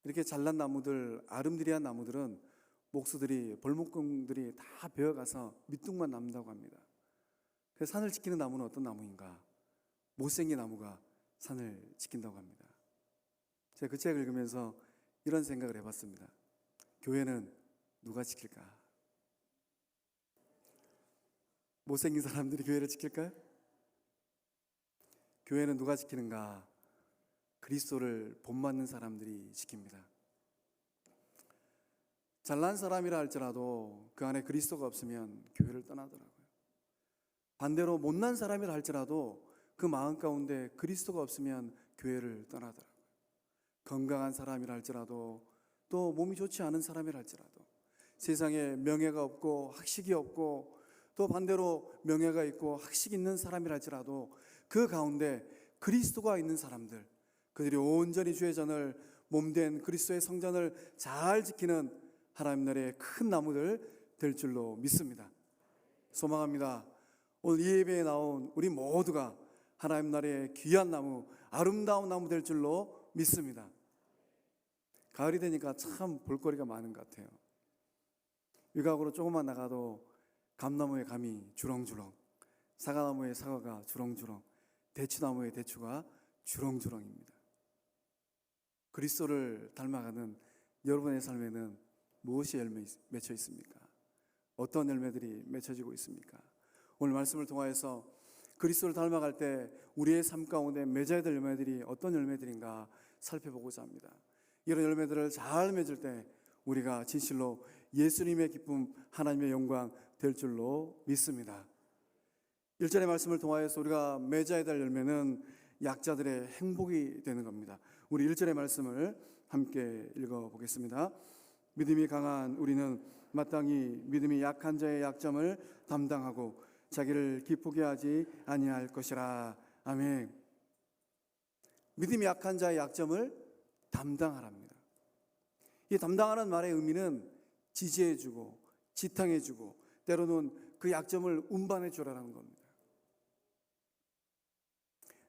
이렇게 잘난 나무들, 아름드리한 나무들은 목수들이, 벌목공들이 다 베어가서 밑둥만 남는다고 합니다. 그래서 산을 지키는 나무는 어떤 나무인가? 못생긴 나무가 산을 지킨다고 합니다. 제가 그 책을 읽으면서 이런 생각을 해봤습니다. 교회는 누가 지킬까? 못생긴 사람들이 교회를 지킬까요? 교회는 누가 지키는가? 그리스도를 본받는 사람들이 지킵니다. 잘난 사람이라 할지라도 그 안에 그리스도가 없으면 교회를 떠나더라고요. 반대로 못난 사람이라 할지라도 그 마음 가운데 그리스도가 없으면 교회를 떠나더라고요. 건강한 사람이라 할지라도, 또 몸이 좋지 않은 사람이라 할지라도, 세상에 명예가 없고 학식이 없고, 또 반대로 명예가 있고 학식이 있는 사람이라 할지라도 그 가운데 그리스도가 있는 사람들, 그들이 온전히 주의 전을, 몸된 그리스도의 성전을 잘 지키는 하나님 나라의 큰 나무들 될 줄로 믿습니다. 소망합니다. 오늘 이 예배에 나온 우리 모두가 하나님 나라의 귀한 나무, 아름다운 나무 될 줄로 믿습니다. 가을이 되니까 참 볼거리가 많은 것 같아요. 외곽으로 조금만 나가도 감나무의 감이 주렁주렁, 사과나무의 사과가 주렁주렁, 대추나무의 대추가 주렁주렁입니다. 그리스도를 닮아가는 여러분의 삶에는 무엇이 맺혀 있습니까? 어떤 열매들이 맺혀지고 있습니까? 오늘 말씀을 통하여서 그리스도를 닮아갈 때 우리의 삶 가운데 맺어야 될 열매들이 어떤 열매들인가 살펴보고자 합니다. 이런 열매들을 잘 맺을 때 우리가 진실로 예수님의 기쁨, 하나님의 영광 될 줄로 믿습니다. 1절의 말씀을 통하여서 우리가 맺어야 될 열매는 약자들의 행복이 되는 겁니다. 우리 1절의 말씀을 함께 읽어보겠습니다. 믿음이 강한 우리는 마땅히 믿음이 약한 자의 약점을 담당하고 자기를 기쁘게 하지 아니할 것이라. 아멘. 믿음이 약한 자의 약점을 담당하랍니다. 이 담당하라는 말의 의미는 지지해주고 지탕해주고 때로는 그 약점을 운반해 주라는 겁니다.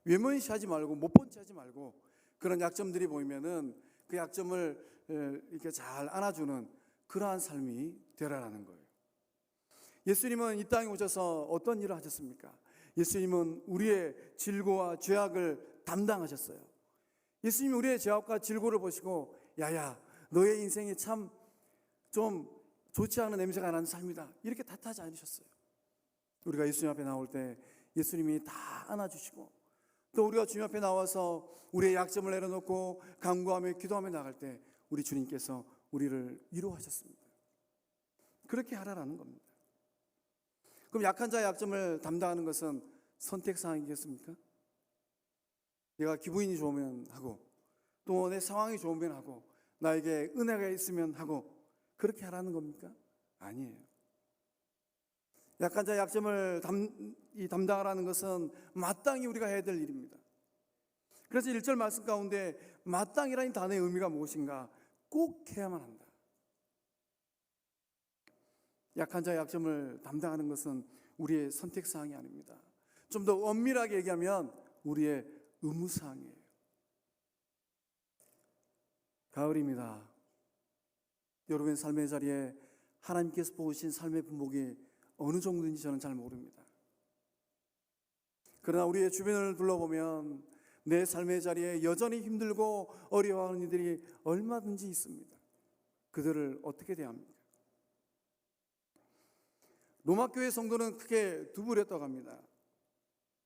외면시하지 말고 못 본 채 하지 말고 그런 약점들이 보이면은 그 약점을 이렇게 잘 안아주는 그러한 삶이 되라라는 거예요. 예수님은 이 땅에 오셔서 어떤 일을 하셨습니까? 예수님은 우리의 질고와 죄악을 담당하셨어요. 예수님이 우리의 죄악과 질고를 보시고 야야 너의 인생이 참 좀 좋지 않은 냄새가 나는 삶이다 이렇게 탓하지 않으셨어요. 우리가 예수님 앞에 나올 때 예수님이 다 안아주시고 또 우리가 주님 앞에 나와서 우리의 약점을 내려놓고 간구하며 기도하며 나갈 때 우리 주님께서 우리를 위로하셨습니다. 그렇게 하라라는 겁니다. 그럼 약한 자의 약점을 담당하는 것은 선택사항이겠습니까? 내가 기분이 좋으면 하고 또 내 상황이 좋으면 하고 나에게 은혜가 있으면 하고 그렇게 하라는 겁니까? 아니에요. 약한 자의 약점을 담당하라는 것은 마땅히 우리가 해야 될 일입니다. 그래서 1절 말씀 가운데 마땅이라는 단어의 의미가 무엇인가? 꼭 해야만 한다. 약한 자의 약점을 담당하는 것은 우리의 선택사항이 아닙니다. 좀 더 엄밀하게 얘기하면 우리의 의무사항이에요. 가을입니다. 여러분의 삶의 자리에 하나님께서 보신 삶의 분복이 어느 정도인지 저는 잘 모릅니다. 그러나 우리의 주변을 둘러보면 내 삶의 자리에 여전히 힘들고 어려워하는 이들이 얼마든지 있습니다. 그들을 어떻게 대합니까? 로마교회 성도는 크게 두 부류였다고 합니다.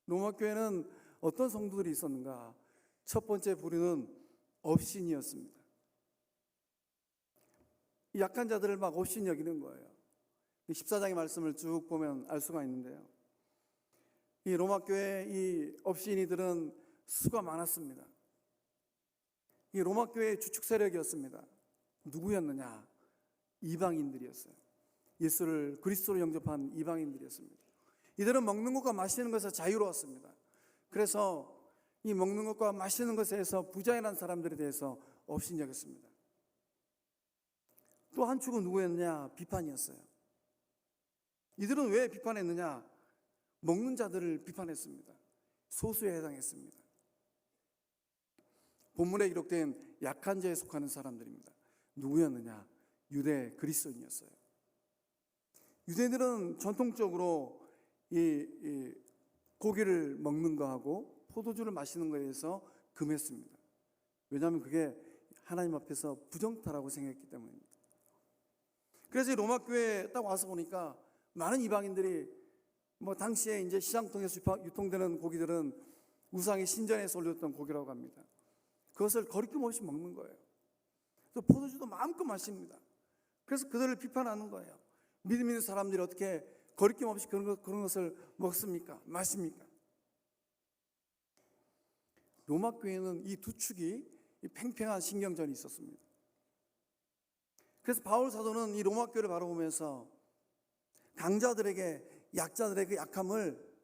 로마교회는 어떤 성도들이 있었는가? 첫 번째 부류는 업신이었습니다. 약한 자들을 막 업신 여기는 거예요. 14장의 말씀을 쭉 보면 알 수가 있는데요. 이 로마교회 이 업신이들은 수가 많았습니다. 이 로마교회의 주축 세력이었습니다. 누구였느냐? 이방인들이었어요. 예수를 그리스도로 영접한 이방인들이었습니다. 이들은 먹는 것과 마시는 것에 자유로웠습니다. 그래서 이 먹는 것과 마시는 것에서 부자에 난 사람들에 대해서 업신여겼습니다. 또 한 축은 누구였느냐? 비판이었어요. 이들은 왜 비판했느냐? 먹는 자들을 비판했습니다. 소수에 해당했습니다. 본문에 기록된 약한 자에 속하는 사람들입니다. 누구였느냐? 유대 그리스도인이었어요. 유대인들은 전통적으로 이 고기를 먹는 거하고 포도주를 마시는 거에 대해서 금했습니다. 왜냐하면 그게 하나님 앞에서 부정타라고 생각했기 때문입니다. 그래서 로마 교회에 딱 와서 보니까 많은 이방인들이 당시에 이제 시장통에서 유통되는 고기들은 우상의 신전에서 올렸던 고기라고 합니다. 그것을 거리낌 없이 먹는 거예요. 또 포도주도 마음껏 마십니다. 그래서 그들을 비판하는 거예요. 믿음 있는 사람들이 어떻게 거리낌 없이 그런 것을 먹습니까? 마십니까? 로마 교회는 이 두 축이 팽팽한 신경전이 있었습니다. 그래서 바울 사도는 이 로마 교회를 바라보면서 강자들에게 약자들의 그 약함을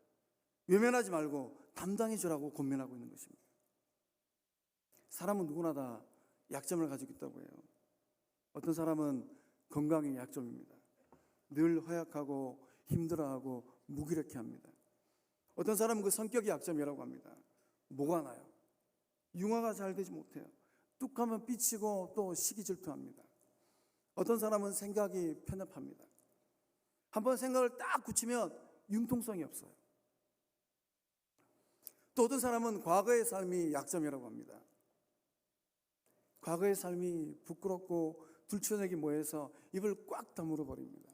외면하지 말고 담당해 주라고 권면하고 있는 것입니다. 사람은 누구나 다 약점을 가지고 있다고 해요. 어떤 사람은 건강의 약점입니다. 늘 허약하고 힘들어하고 무기력해 합니다. 어떤 사람은 그 성격이 약점이라고 합니다. 뭐가 나요? 융화가 잘 되지 못해요. 뚝하면 삐치고 또 시기 질투합니다. 어떤 사람은 생각이 편협합니다. 한번 생각을 딱 굳히면 융통성이 없어요. 또 어떤 사람은 과거의 삶이 약점이라고 합니다. 과거의 삶이 부끄럽고 둘쳐내기 뭐해서 입을 꽉 다물어 버립니다.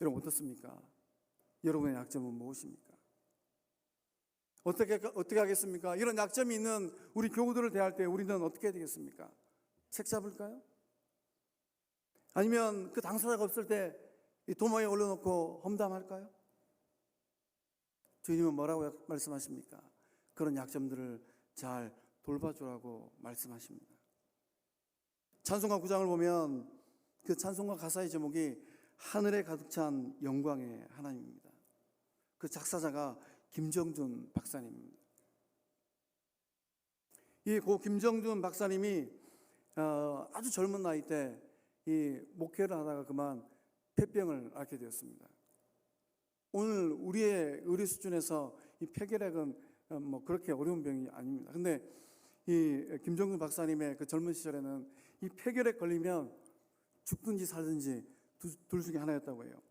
여러분 어떻습니까? 여러분의 약점은 무엇입니까? 어떻게 하겠습니까? 이런 약점이 있는 우리 교우들을 대할 때 우리는 어떻게 해야 되겠습니까? 책 잡을까요? 아니면 그 당사자가 없을 때 도마에 올려놓고 험담할까요? 주님은 뭐라고 말씀하십니까? 그런 약점들을 잘 돌봐주라고 말씀하십니다. 찬송가 9장을 보면 그 찬송가 가사의 제목이 하늘에 가득 찬 영광의 하나님입니다. 그 작사자가 김정준 박사님입니다. 이 고 김정준 박사님이 아주 젊은 나이 때 이 목회를 하다가 그만 폐병을 앓게 되었습니다. 오늘 우리의 의료 수준에서 이 폐결핵은 그렇게 어려운 병이 아닙니다. 근데 이 김정준 박사님의 그 젊은 시절에는 이 폐결핵 걸리면 죽든지 살든지 둘 중에 하나였다고 해요.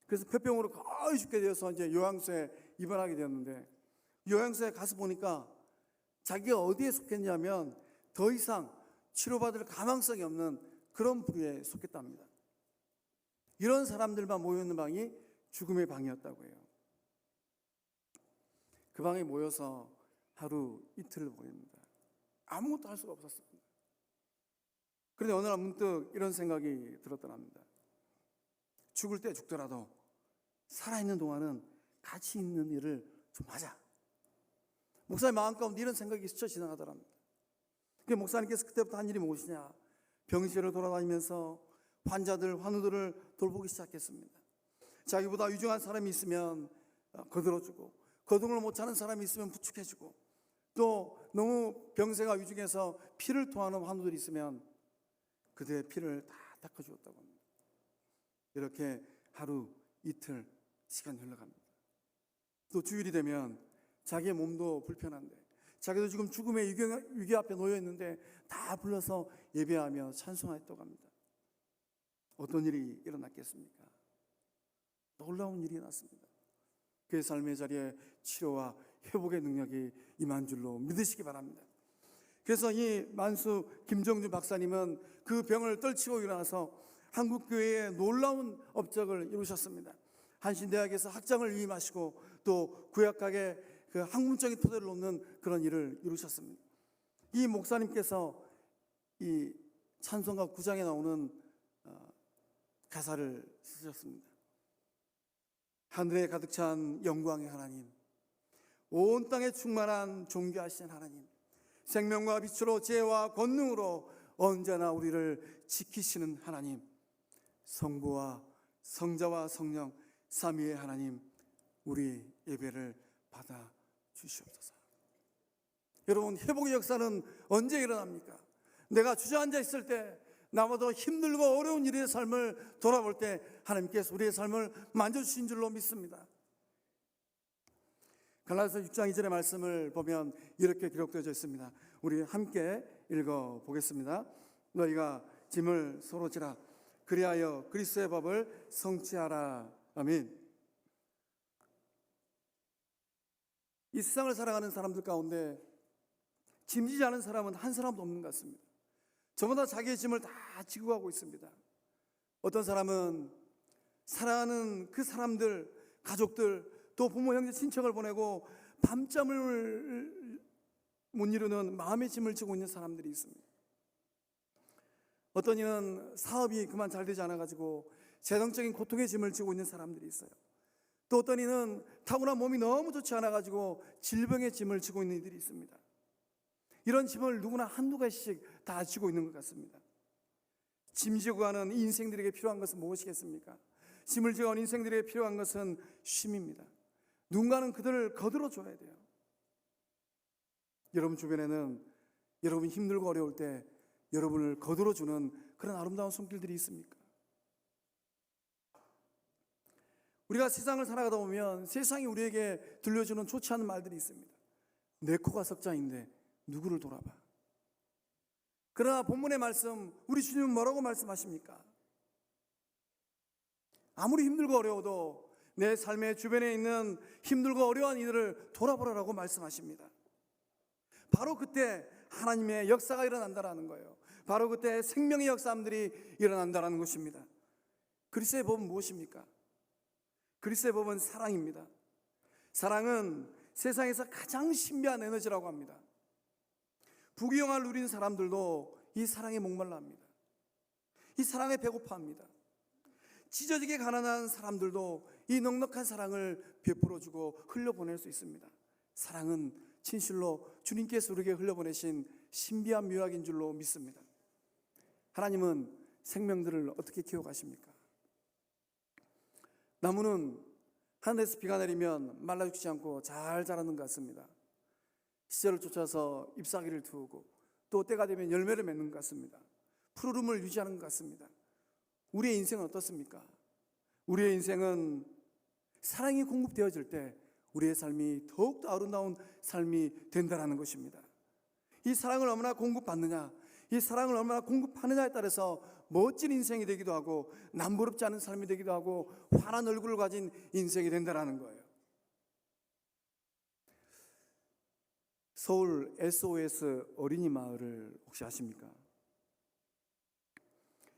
그래서 폐병으로 거의 죽게 되어서 이제 요양소에 입원하게 되었는데 요양소에 가서 보니까 자기가 어디에 속했냐면 더 이상 치료받을 가망성이 없는 그런 부류에 속했답니다. 이런 사람들만 모여있는 방이 죽음의 방이었다고 해요. 그 방에 모여서 하루 이틀을 보냅니다. 아무것도 할 수가 없었습니다. 그런데 어느 날 문득 이런 생각이 들었더랍니다. 죽을 때 죽더라도 살아있는 동안은 가치 있는 일을 좀 하자. 목사님 마음 가운데 이런 생각이 스쳐 지나가더랍니다. 목사님께서 그때부터 한 일이 무엇이냐? 병실을 돌아다니면서 환자들, 환우들을 돌보기 시작했습니다. 자기보다 유중한 사람이 있으면 거들어주고 거동을 못하는 사람이 있으면 부축해주고 또 너무 병세가 위중해서 피를 토하는 환우들이 있으면 그들의 피를 다 닦아주었다고 합니다. 이렇게 하루 이틀 시간이 흘러갑니다. 또 주일이 되면 자기의 몸도 불편한데 자기도 지금 죽음의 위기 앞에 놓여 있는데 다 불러서 예배하며 찬송하였다고 합니다. 어떤 일이 일어났겠습니까? 놀라운 일이 났습니다. 그의 삶의 자리에 치료와 회복의 능력이 임한 줄로 믿으시기 바랍니다. 그래서 이 만수 김정준 박사님은 그 병을 떨치고 일어나서 한국교회의 놀라운 업적을 이루셨습니다. 한신대학에서 학장을 위임하시고 또 구약학의 그 학문적인 토대를 놓는 그런 일을 이루셨습니다. 이 목사님께서 이 찬송가 9장에 나오는 가사를 쓰셨습니다. 하늘에 가득 찬 영광의 하나님, 온 땅에 충만한 존귀하신 하나님, 생명과 빛으로 지혜와 권능으로 언제나 우리를 지키시는 하나님, 성부와 성자와 성령 삼위의 하나님, 우리 예배를 받아 주시옵소서. 여러분, 회복의 역사는 언제 일어납니까? 내가 주저앉아 있을 때, 나보다 힘들고 어려운 일의 삶을 돌아볼 때 하나님께서 우리의 삶을 만져주신 줄로 믿습니다. 갈라디아서 6장 2절의 말씀을 보면 이렇게 기록되어 있습니다. 우리 함께 읽어보겠습니다. 너희가 짐을 서로 지라, 그리하여 그리스도의 법을 성취하라. 아멘. 이 세상을 살아가는 사람들 가운데 짐지지 않은 사람은 한 사람도 없는 것 같습니다. 전부 다 자기의 짐을 다 지고 가고 있습니다. 어떤 사람은 사랑하는 그 사람들, 가족들, 또 부모, 형제, 친척을 보내고 밤잠을 못 이루는 마음의 짐을 지고 있는 사람들이 있습니다. 어떤 이는 사업이 그만 잘 되지 않아가지고 재정적인 고통의 짐을 지고 있는 사람들이 있어요. 또 어떤 이는 타고난 몸이 너무 좋지 않아가지고 질병의 짐을 지고 있는 이들이 있습니다. 이런 짐을 누구나 한두 가지씩 다 지고 있는 것 같습니다. 짐 지고 가는 이 인생들에게 필요한 것은 무엇이겠습니까? 짐을 지고 가는 인생들에게 필요한 것은 쉼입니다. 누군가는 그들을 거들어줘야 돼요. 여러분 주변에는 여러분 힘들고 어려울 때 여러분을 거들어주는 그런 아름다운 손길들이 있습니까? 우리가 세상을 살아가다 보면 세상이 우리에게 들려주는 좋지 않은 말들이 있습니다. 내 코가 석자인데 누구를 돌아봐. 그러나 본문의 말씀, 우리 주님은 뭐라고 말씀하십니까? 아무리 힘들고 어려워도 내 삶의 주변에 있는 힘들고 어려운 이들을 돌아보라라고 말씀하십니다. 바로 그때 하나님의 역사가 일어난다라는 거예요. 바로 그때 생명의 역사들이 일어난다라는 것입니다. 그리스도의 법은 무엇입니까? 그리스도의 법은 사랑입니다. 사랑은 세상에서 가장 신비한 에너지라고 합니다. 부귀영화를 누리는 사람들도 이 사랑에 목말라 합니다. 이 사랑에 배고파합니다. 찢어지게 가난한 사람들도 이 넉넉한 사랑을 베풀어주고 흘려보낼 수 있습니다. 사랑은 진실로 주님께서 우리에게 흘려보내신 신비한 묘약인 줄로 믿습니다. 하나님은 생명들을 어떻게 키워가십니까? 나무는 하늘에서 비가 내리면 말라 죽지 않고 잘 자라는 것 같습니다. 시절을 쫓아서 잎사귀를 두고 또 때가 되면 열매를 맺는 것 같습니다. 푸르름을 유지하는 것 같습니다. 우리의 인생은 어떻습니까? 우리의 인생은 사랑이 공급되어질 때 우리의 삶이 더욱더 아름다운 삶이 된다는 것입니다. 이 사랑을 얼마나 공급받느냐, 이 사랑을 얼마나 공급하느냐에 따라서 멋진 인생이 되기도 하고 남부럽지 않은 삶이 되기도 하고 환한 얼굴을 가진 인생이 된다는 거예요. 서울 SOS 어린이 마을을 혹시 아십니까?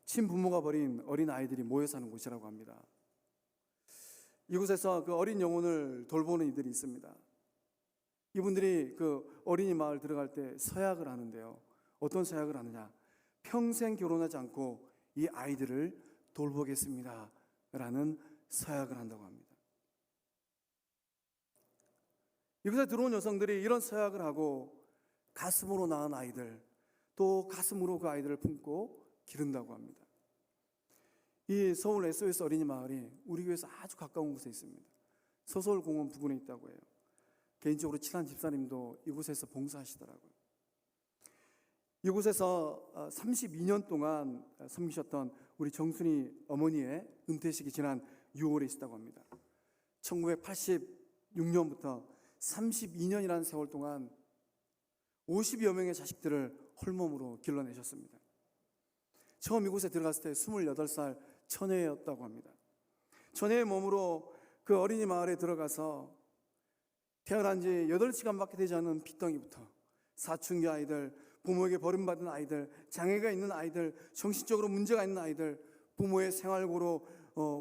친부모가 버린 어린 아이들이 모여 사는 곳이라고 합니다. 이곳에서 그 어린 영혼을 돌보는 이들이 있습니다. 이분들이 그 어린이 마을 들어갈 때 서약을 하는데요. 어떤 서약을 하느냐? 평생 결혼하지 않고 이 아이들을 돌보겠습니다 라는 서약을 한다고 합니다. 이곳에 들어온 여성들이 이런 서약을 하고 가슴으로 낳은 아이들, 또 가슴으로 그 아이들을 품고 기른다고 합니다. 이 서울 SOS 어린이 마을이 우리 교회에서 아주 가까운 곳에 있습니다. 서서울공원 부근에 있다고 해요. 개인적으로 친한 집사님도 이곳에서 봉사하시더라고요. 이곳에서 32년 동안 섬기셨던 우리 정순이 어머니의 은퇴식이 지난 6월에 있었다고 합니다. 1986년부터 32년이라는 세월 동안 50여 명의 자식들을 홀몸으로 길러내셨습니다. 처음 이곳에 들어갔을 때 28살 처녀였다고 합니다. 처녀의 몸으로 그 어린이 마을에 들어가서 태어난 지 8시간밖에 되지 않은 핏덩이부터 사춘기 아이들, 부모에게 버림받은 아이들, 장애가 있는 아이들, 정신적으로 문제가 있는 아이들, 부모의 생활고로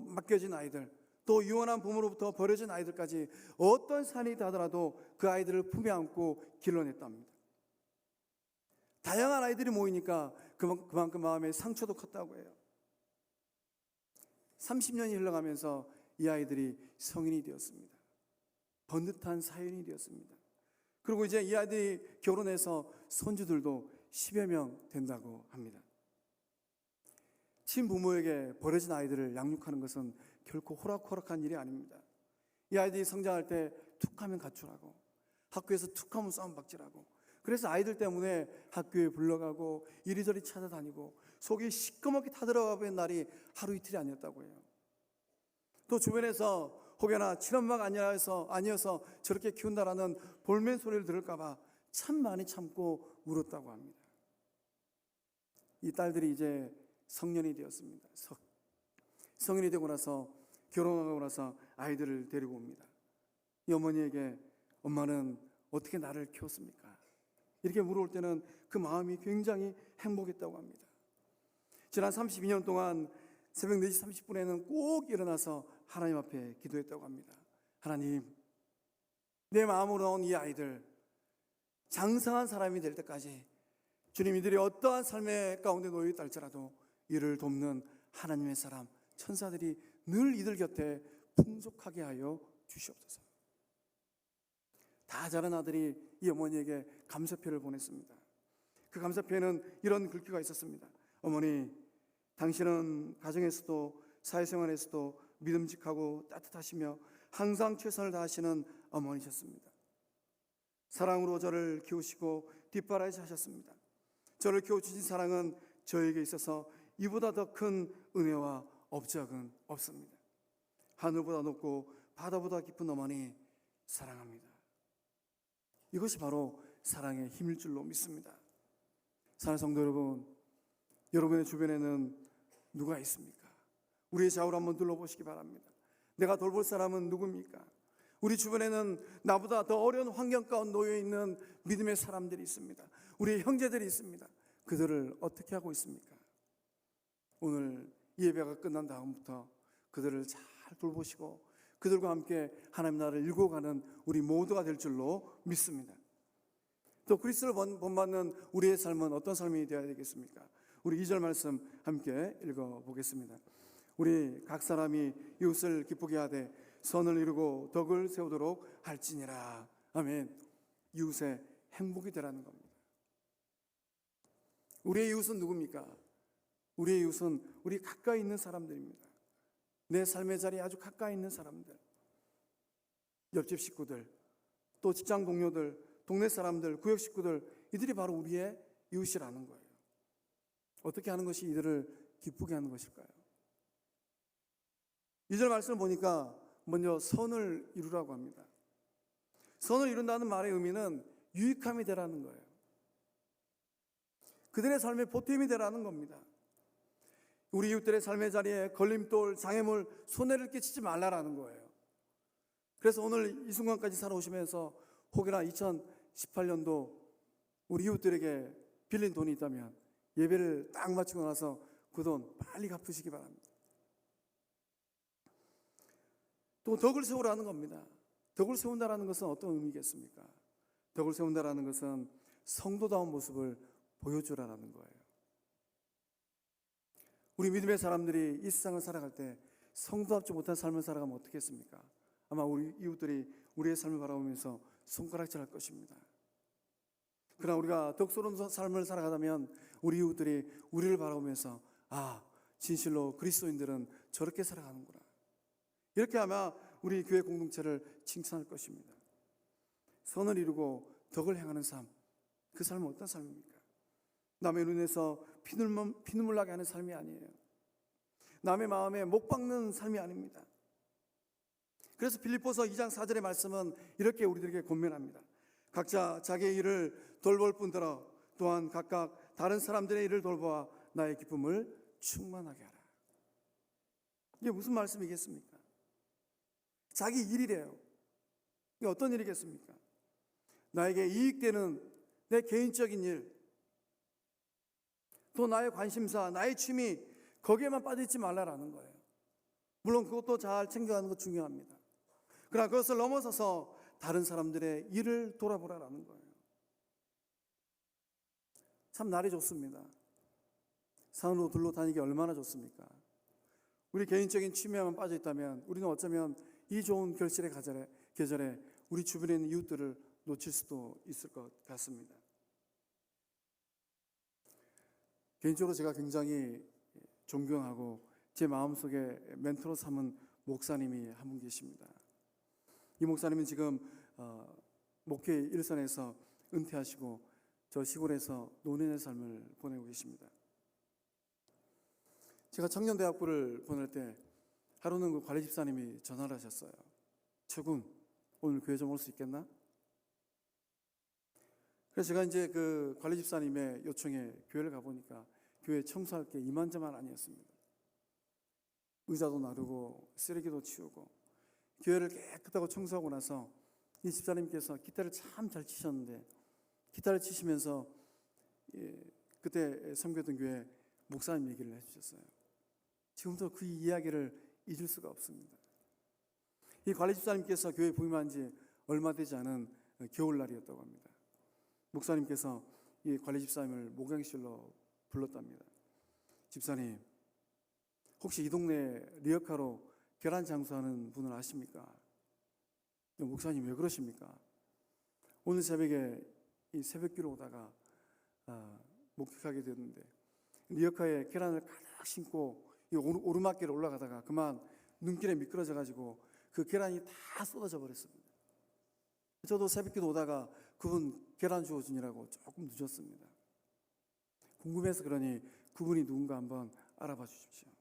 맡겨진 아이들, 또 유언한 부모로부터 버려진 아이들까지 어떤 산이 닿더라도 그 아이들을 품에 안고 길러냈답니다. 다양한 아이들이 모이니까 그만큼 마음의 상처도 컸다고 해요. 30년이 흘러가면서 이 아이들이 성인이 되었습니다. 번듯한 사연이 되었습니다. 그리고 이제 이 아이들이 결혼해서 손주들도 10여 명 된다고 합니다. 친부모에게 버려진 아이들을 양육하는 것은 결코 호락호락한 일이 아닙니다. 이 아이들이 성장할 때 툭하면 가출하고 학교에서 툭하면 싸움박질하고, 그래서 아이들 때문에 학교에 불러가고 이리저리 찾아다니고 속이 시꺼멓게 타들어가는 날이 하루 이틀이 아니었다고 해요. 또 주변에서 혹여나 친엄마가 아니어서 저렇게 키운다라는 볼멘 소리를 들을까봐 참 많이 참고 울었다고 합니다. 이 딸들이 이제 성년이 되었습니다. 성인이 되고 나서 결혼하고 나서 아이들을 데리고 옵니다. 이 어머니에게 엄마는 어떻게 나를 키웠습니까? 이렇게 물어올 때는 그 마음이 굉장히 행복했다고 합니다. 지난 32년 동안 새벽 4시 30분에는 꼭 일어나서 하나님 앞에 기도했다고 합니다. 하나님, 내 마음으로 나온 이 아이들 장성한 사람이 될 때까지 주님, 이들이 어떠한 삶의 가운데 놓여 있다 할지라도 이를 돕는 하나님의 사람, 천사들이 늘 이들 곁에 풍족하게 하여 주시옵소서. 다 자란 아들이 이 어머니에게 감사표를 보냈습니다. 그 감사표에는 이런 글귀가 있었습니다. 어머니, 당신은 가정에서도 사회생활에서도 믿음직하고 따뜻하시며 항상 최선을 다하시는 어머니셨습니다. 사랑으로 저를 키우시고 뒷바라지 하셨습니다. 저를 키워주신 사랑은 저에게 있어서 이보다 더 큰 은혜와 업적은 없습니다. 하늘보다 높고 바다보다 깊은 어머니 사랑합니다. 이것이 바로 사랑의 힘일 줄로 믿습니다. 사랑하는 성도 여러분, 여러분의 주변에는 누가 있습니까? 우리의 좌우를 한번 둘러보시기 바랍니다. 내가 돌볼 사람은 누굽니까? 우리 주변에는 나보다 더 어려운 환경 가운데 놓여 있는 믿음의 사람들이 있습니다. 우리의 형제들이 있습니다. 그들을 어떻게 하고 있습니까? 오늘 예배가 끝난 다음부터 그들을 잘 돌보시고 그들과 함께 하나님 나라를 일궈가는 우리 모두가 될 줄로 믿습니다. 또 그리스도를 본받는 우리의 삶은 어떤 삶이 되어야 되겠습니까? 우리 2절 말씀 함께 읽어보겠습니다. 우리 각 사람이 이웃을 기쁘게 하되 선을 이루고 덕을 세우도록 할지니라. 아멘. 이웃의 행복이 되라는 겁니다. 우리의 이웃은 누굽니까? 우리의 이웃은 우리 가까이 있는 사람들입니다. 내 삶의 자리에 아주 가까이 있는 사람들, 옆집 식구들, 또 직장 동료들, 동네 사람들, 구역 식구들, 이들이 바로 우리의 이웃이라는 거예요. 어떻게 하는 것이 이들을 기쁘게 하는 것일까요? 2절 말씀을 보니까 먼저 선을 이루라고 합니다. 선을 이룬다는 말의 의미는 유익함이 되라는 거예요. 그들의 삶의 보탬이 되라는 겁니다. 우리 이웃들의 삶의 자리에 걸림돌, 장애물, 손해를 끼치지 말라라는 거예요. 그래서 오늘 이 순간까지 살아오시면서 혹여나 2018년도 우리 이웃들에게 빌린 돈이 있다면 예배를 딱 마치고 나서 그 돈 빨리 갚으시기 바랍니다. 또 덕을 세우라는 겁니다. 덕을 세운다라는 것은 어떤 의미겠습니까? 덕을 세운다라는 것은 성도다운 모습을 보여주라는 거예요. 우리 믿음의 사람들이 이 세상을 살아갈 때 성도답지 못한 삶을 살아가면 어떻겠습니까? 아마 우리 이웃들이 우리의 삶을 바라보면서 손가락질할 것입니다. 그러나 우리가 덕스러운 삶을 살아가다면 우리 이웃들이 우리를 바라보면서 아, 진실로 그리스도인들은 저렇게 살아가는구나. 이렇게 아마 우리 교회 공동체를 칭찬할 것입니다. 선을 이루고 덕을 행하는 삶, 그 삶은 어떤 삶입니까? 남의 눈에서 피눈물 나게 하는 삶이 아니에요. 남의 마음에 못 박는 삶이 아닙니다. 그래서 빌립보서 2장 4절의 말씀은 이렇게 우리들에게 권면합니다. 각자 자기의 일을 돌볼 뿐더러 또한 각각 다른 사람들의 일을 돌보아 나의 기쁨을 충만하게 하라. 이게 무슨 말씀이겠습니까? 자기 일이래요. 이게 어떤 일이겠습니까? 나에게 이익되는 내 개인적인 일, 또 나의 관심사, 나의 취미, 거기에만 빠져있지 말라라는 거예요. 물론 그것도 잘 챙겨가는 거 중요합니다. 그러나 그것을 넘어서서 다른 사람들의 일을 돌아보라라는 거예요. 참 날이 좋습니다. 산으로 둘러 다니기 얼마나 좋습니까? 우리 개인적인 취미에만 빠져있다면 우리는 어쩌면 이 좋은 결실의 계절에 우리 주변에 있는 이웃들을 놓칠 수도 있을 것 같습니다. 개인적으로 제가 굉장히 존경하고 제 마음속에 멘토로 삼은 목사님이 한 분 계십니다. 이 목사님은 지금 목회 일선에서 은퇴하시고 저 시골에서 노년의 삶을 보내고 계십니다. 제가 청년대학부를 보낼 때 하루는 그 관리 집사님이 전화를 하셨어요. 최군, 오늘 교회 좀 올 수 있겠나? 그래서 제가 이제 그 관리 집사님의 요청에 교회를 가보니까 교회 청소할 게 이만저만 아니었습니다. 의자도 나르고 쓰레기도 치우고 교회를 깨끗하고 청소하고 나서 이 집사님께서 기타를 참 잘 치셨는데 기타를 치시면서 그때 섬겼던 교회 목사님 얘기를 해주셨어요. 지금도 그 이야기를 잊을 수가 없습니다. 이 관리 집사님께서 교회 부임한 지 얼마 되지 않은 겨울날이었다고 합니다. 목사님께서 이 관리 집사님을 목양실로 불렀답니다. 집사님, 혹시 이 동네 리어카로 계란 장수하는 분을 아십니까? 목사님 왜 그러십니까? 오늘 새벽에 이 새벽기로 오다가 목격하게 됐는데 리어카에 계란을 가득 신고 이 오르막길을 올라가다가 그만 눈길에 미끄러져 가지고 그 계란이 다 쏟아져 버렸습니다. 저도 새벽기도 오다가 그분 계란 주워주느라고 조금 늦었습니다. 궁금해서 그러니 그분이 누군가 한번 알아봐 주십시오.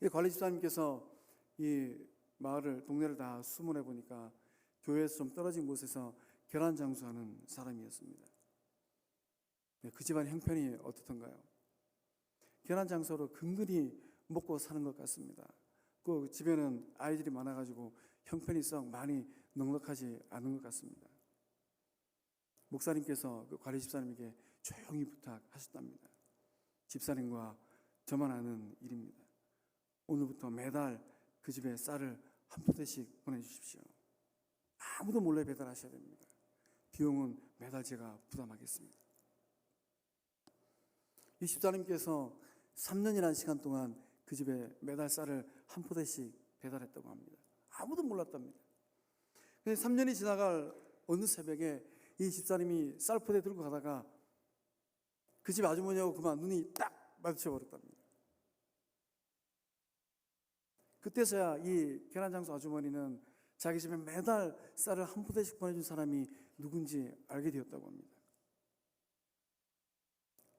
이 관리 집사님께서 이 마을을 동네를 다 수문해 보니까 교회에서 좀 떨어진 곳에서 계란 장수하는 사람이었습니다. 그 집안 형편이 어떻던가요? 계란 장수로 근근히 먹고 사는 것 같습니다. 그 집에는 아이들이 많아가지고 형편이 썩 많이 넉넉하지 않은 것 같습니다. 목사님께서 그 관리 집사님에게 조용히 부탁하셨답니다. 집사님과 저만 아는 일입니다. 오늘부터 매달 그 집에 쌀을 한 포대씩 보내주십시오. 아무도 몰래 배달하셔야 됩니다. 비용은 매달 제가 부담하겠습니다. 이 집사님께서 3년이라는 시간 동안 그 집에 매달 쌀을 한 포대씩 배달했다고 합니다. 아무도 몰랐답니다. 근데 3년이 지나갈 어느 새벽에 이 집사님이 쌀 포대 들고 가다가 그 집 아주머니하고 그만 눈이 딱 마주쳐 버렸답니다. 그때서야 이 계란장수 아주머니는 자기 집에 매달 쌀을 한 포대씩 보내준 사람이 누군지 알게 되었다고 합니다.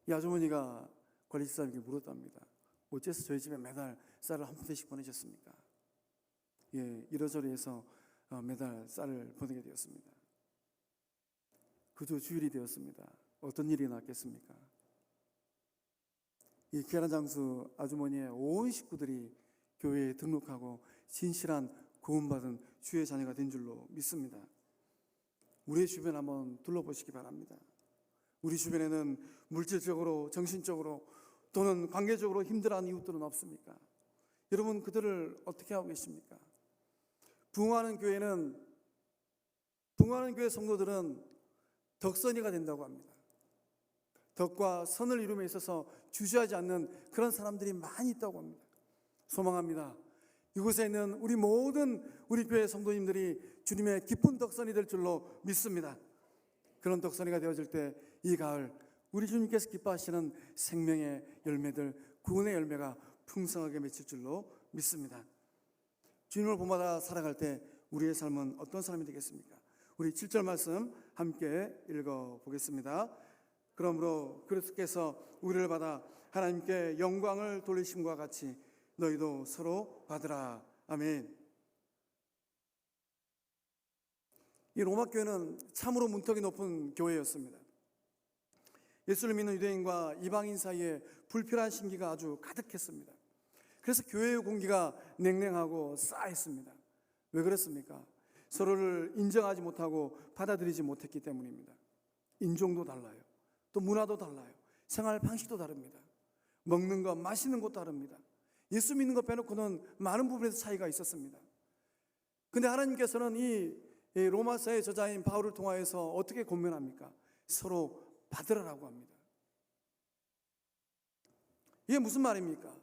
이 아주머니가 관리 집사님에게 물었답니다. 어째서 저희 집에 매달 쌀을 한 포대씩 보내셨습니까? 이러저러해서 매달 쌀을 보내게 되었습니다. 그저 주일이 되었습니다. 어떤 일이 났겠습니까? 이 계란장수 아주머니의 온 식구들이 교회에 등록하고 진실한 구원받은 주의 자녀가 된 줄로 믿습니다. 우리의 주변 한번 둘러보시기 바랍니다. 우리 주변에는 물질적으로, 정신적으로 또는 관계적으로 힘들어하는 이웃들은 없습니까? 여러분, 그들을 어떻게 하고 계십니까? 부흥하는 교회 성도들은 덕선이가 된다고 합니다. 덕과 선을 이룸에 있어서 주저하지 않는 그런 사람들이 많이 있다고 합니다. 소망합니다. 이곳에 있는 우리 모든 우리 교회 성도님들이 주님의 깊은 덕선이 될 줄로 믿습니다. 그런 덕선이가 되어질 때 이 가을 우리 주님께서 기뻐하시는 생명의 열매들, 구원의 열매가 풍성하게 맺힐 줄로 믿습니다. 주님을 본받아 살아갈 때 우리의 삶은 어떤 삶이 되겠습니까? 우리 7절 말씀 함께 읽어보겠습니다. 그러므로 그리스도께서 우리를 받아 하나님께 영광을 돌리심과 같이 너희도 서로 받으라. 아멘. 이 로마 교회는 참으로 문턱이 높은 교회였습니다. 예수를 믿는 유대인과 이방인 사이에 불필요한 신기가 아주 가득했습니다. 그래서 교회의 공기가 냉랭하고 싸했습니다. 왜 그랬습니까? 서로를 인정하지 못하고 받아들이지 못했기 때문입니다. 인종도 달라요. 또 문화도 달라요. 생활 방식도 다릅니다. 먹는 것, 마시는 것 다릅니다. 예수 믿는 것 빼놓고는 많은 부분에서 차이가 있었습니다. 근데 하나님께서는 이 로마서의 저자인 바울을 통하여서 어떻게 권면합니까? 서로 받으라라고 합니다. 이게 무슨 말입니까?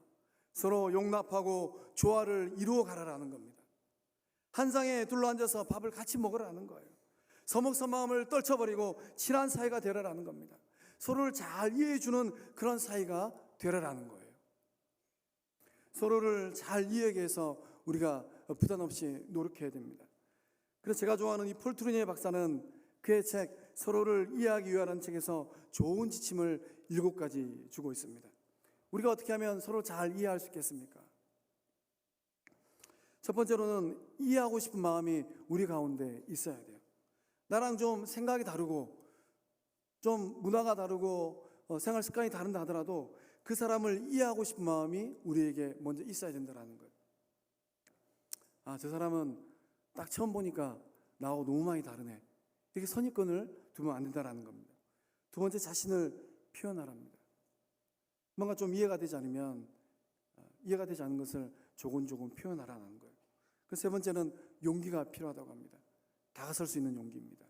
서로 용납하고 조화를 이루어 가라라는 겁니다. 한 상에 둘러앉아서 밥을 같이 먹으라는 거예요. 서먹서먹함을 떨쳐버리고 친한 사이가 되라라는 겁니다. 서로를 잘 이해해주는 그런 사이가 되라라는 거예요. 서로를 잘 이해하게 해서 우리가 부담 없이 노력해야 됩니다. 그래서 제가 좋아하는 이 폴 트루니에 박사는 그의 책 서로를 이해하기 위하라는 책에서 좋은 지침을 7가지 주고 있습니다. 우리가 어떻게 하면 서로 잘 이해할 수 있겠습니까? 첫 번째로는 이해하고 싶은 마음이 우리 가운데 있어야 돼요. 나랑 좀 생각이 다르고 좀 문화가 다르고 생활 습관이 다른다 하더라도 그 사람을 이해하고 싶은 마음이 우리에게 먼저 있어야 된다는 거예요. 아, 저 사람은 딱 처음 보니까 나하고 너무 많이 다르네. 이렇게 선입견을 두면 안 된다는 겁니다. 두 번째, 자신을 표현하랍니다. 뭔가 좀 이해가 되지 않으면 이해가 되지 않는 것을 조곤조곤 표현하라는 거예요. 그 세 번째는 용기가 필요하다고 합니다. 다가설 수 있는 용기입니다.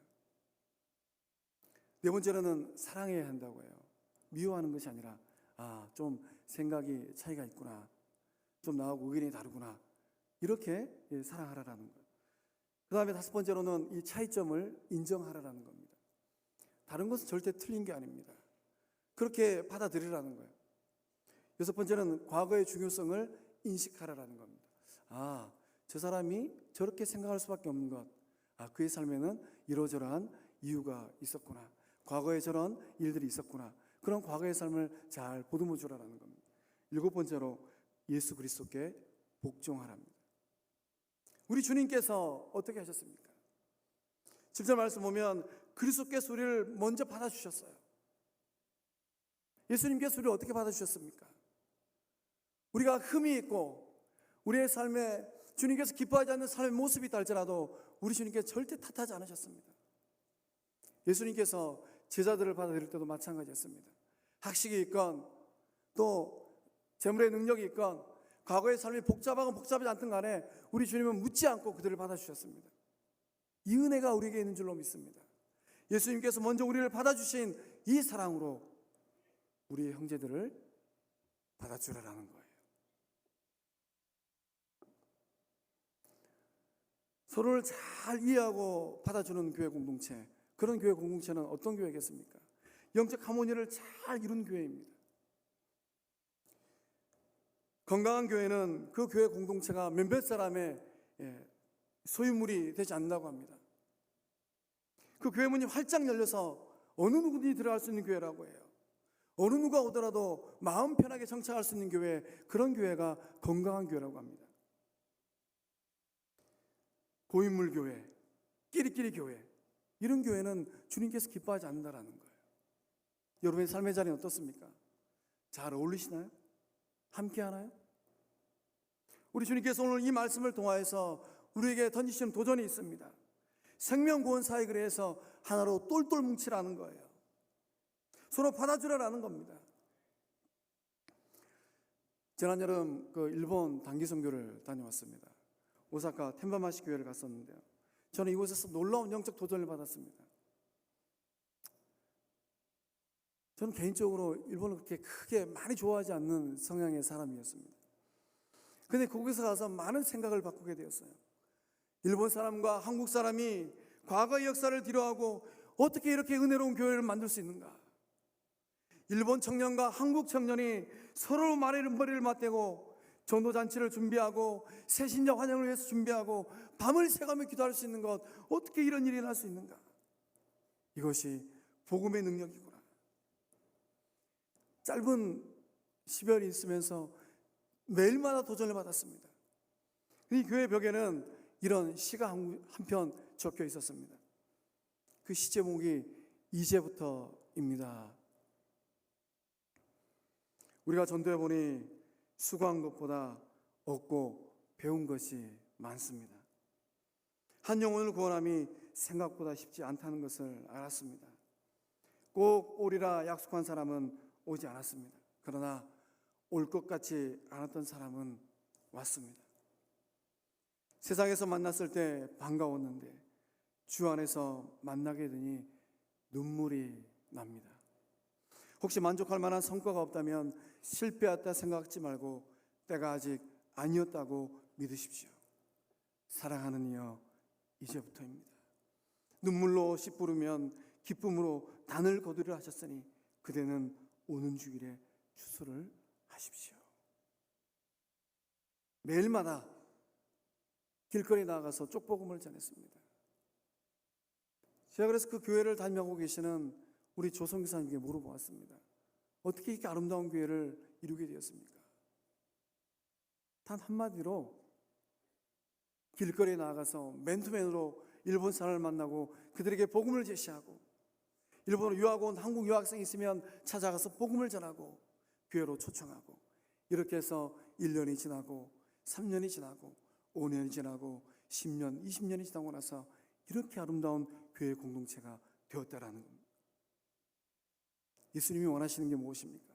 네 번째로는 사랑해야 한다고 해요. 미워하는 것이 아니라 좀 생각이 차이가 있구나, 좀 나하고 의견이 다르구나, 이렇게 사랑하라는 거예요. 그 다음에 다섯 번째로는 이 차이점을 인정하라는 겁니다. 다른 것은 절대 틀린 게 아닙니다. 그렇게 받아들이라는 거예요. 여섯 번째는 과거의 중요성을 인식하라는 겁니다. 저 사람이 저렇게 생각할 수밖에 없는 것, 그의 삶에는 이러저러한 이유가 있었구나, 과거에 저런 일들이 있었구나, 그런 과거의 삶을 잘 보듬어 주라는 겁니다. 일곱 번째로 예수 그리스도께 복종하랍니다. 우리 주님께서 어떻게 하셨습니까? 7절 말씀 보면 그리스도께서 우리를 먼저 받아주셨어요. 예수님께서 우리를 어떻게 받아주셨습니까? 우리가 흠이 있고 우리의 삶에 주님께서 기뻐하지 않는 삶의 모습이 있다 할지라도 우리 주님께서 절대 탓하지 않으셨습니다. 예수님께서 제자들을 받아들일 때도 마찬가지였습니다. 학식이 있건 또 재물의 능력이 있건 과거의 삶이 복잡하건 복잡하지 않든 간에 우리 주님은 묻지 않고 그들을 받아주셨습니다. 이 은혜가 우리에게 있는 줄로 믿습니다. 예수님께서 먼저 우리를 받아주신 이 사랑으로 우리의 형제들을 받아주라는 거예요. 서로를 잘 이해하고 받아주는 교회 공동체, 그런 교회 공동체는 어떤 교회겠습니까? 영적 하모니를 잘 이룬 교회입니다. 건강한 교회는 그 교회 공동체가 몇몇 사람의 소유물이 되지 않는다고 합니다. 그 교회 문이 활짝 열려서 어느 누구든지 들어갈 수 있는 교회라고 해요. 어느 누가 오더라도 마음 편하게 정착할 수 있는 교회, 그런 교회가 건강한 교회라고 합니다. 고인물 교회, 끼리끼리 교회, 이런 교회는 주님께서 기뻐하지 않는다는 거예요. 여러분의 삶의 자리는 어떻습니까? 잘 어울리시나요? 함께 하나요? 우리 주님께서 오늘 이 말씀을 통하여서 우리에게 던지시는 도전이 있습니다. 생명구원 사역을 해서 하나로 똘똘 뭉치라는 거예요. 서로 받아주라는 겁니다. 지난 여름 일본 단기 선교를 다녀왔습니다. 오사카 텐바마시 교회를 갔었는데요. 저는 이곳에서 놀라운 영적 도전을 받았습니다. 저는 개인적으로 일본을 그렇게 크게 많이 좋아하지 않는 성향의 사람이었습니다. 근데 거기서 가서 많은 생각을 바꾸게 되었어요. 일본 사람과 한국 사람이 과거의 역사를 뒤로하고 어떻게 이렇게 은혜로운 교회를 만들 수 있는가? 일본 청년과 한국 청년이 서로 머리를 맞대고 전도잔치를 준비하고 새신자 환영을 위해서 준비하고 밤을 새가며 기도할 수 있는 것, 어떻게 이런 일이 날 수 있는가? 이것이 복음의 능력이구나. 짧은 10여일이 있으면서 매일마다 도전을 받았습니다. 이 교회 벽에는 이런 시가 한 편 적혀 있었습니다. 그 시 제목이 이제부터입니다. 우리가 전도해 보니 수고한 것보다 얻고 배운 것이 많습니다. 한 영혼을 구원함이 생각보다 쉽지 않다는 것을 알았습니다. 꼭 오리라 약속한 사람은 오지 않았습니다. 그러나 올 것 같지 않았던 사람은 왔습니다. 세상에서 만났을 때 반가웠는데 주 안에서 만나게 되니 눈물이 납니다. 혹시 만족할 만한 성과가 없다면 실패했다 생각하지 말고 때가 아직 아니었다고 믿으십시오. 사랑하는 이여, 이제부터입니다. 눈물로 씨 뿌르면 기쁨으로 단을 거두려 하셨으니 그대는 오는 주일에 추수를 하십시오. 매일마다 길거리 나가서 쪽복음을 전했습니다. 제가 그래서 그 교회를 다니고 계시는 우리 조성기사님께 물어보았습니다. 어떻게 이렇게 아름다운 교회를 이루게 되었습니까? 단 한마디로 길거리에 나가서 맨투맨으로 일본 사람을 만나고 그들에게 복음을 제시하고, 일본으로 유학 온 한국 유학생이 있으면 찾아가서 복음을 전하고 교회로 초청하고, 이렇게 해서 1년이 지나고 3년이 지나고 5년이 지나고 10년, 20년이 지나고 나서 이렇게 아름다운 교회 공동체가 되었다라는 겁니다. 예수님이 원하시는 게 무엇입니까?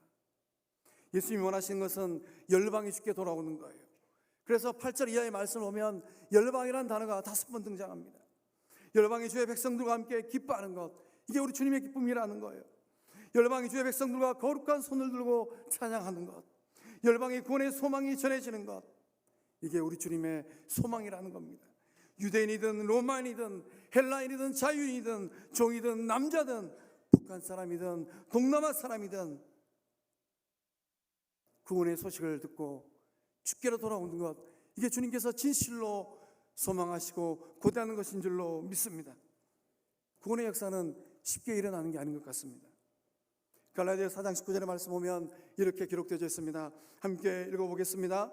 예수님이 원하시는 것은 열방이 주께 돌아오는 거예요. 그래서 8절 이하의 말씀을 보면 열방이라는 단어가 5번 등장합니다. 열방이 주의 백성들과 함께 기뻐하는 것, 이게 우리 주님의 기쁨이라는 거예요. 열방이 주의 백성들과 거룩한 손을 들고 찬양하는 것, 열방의 구원의 소망이 전해지는 것, 이게 우리 주님의 소망이라는 겁니다. 유대인이든 로마인이든 헬라인이든 자유인이든 종이든 남자든 북한 사람이든 동남아 사람이든 구원의 소식을 듣고 주께로 돌아오는 것, 이게 주님께서 진실로 소망하시고 고대하는 것인 줄로 믿습니다. 구원의 역사는 쉽게 일어나는 게 아닌 것 같습니다. 갈라디아 4장 19절의 말씀 보면 이렇게 기록되어 있습니다. 함께 읽어보겠습니다.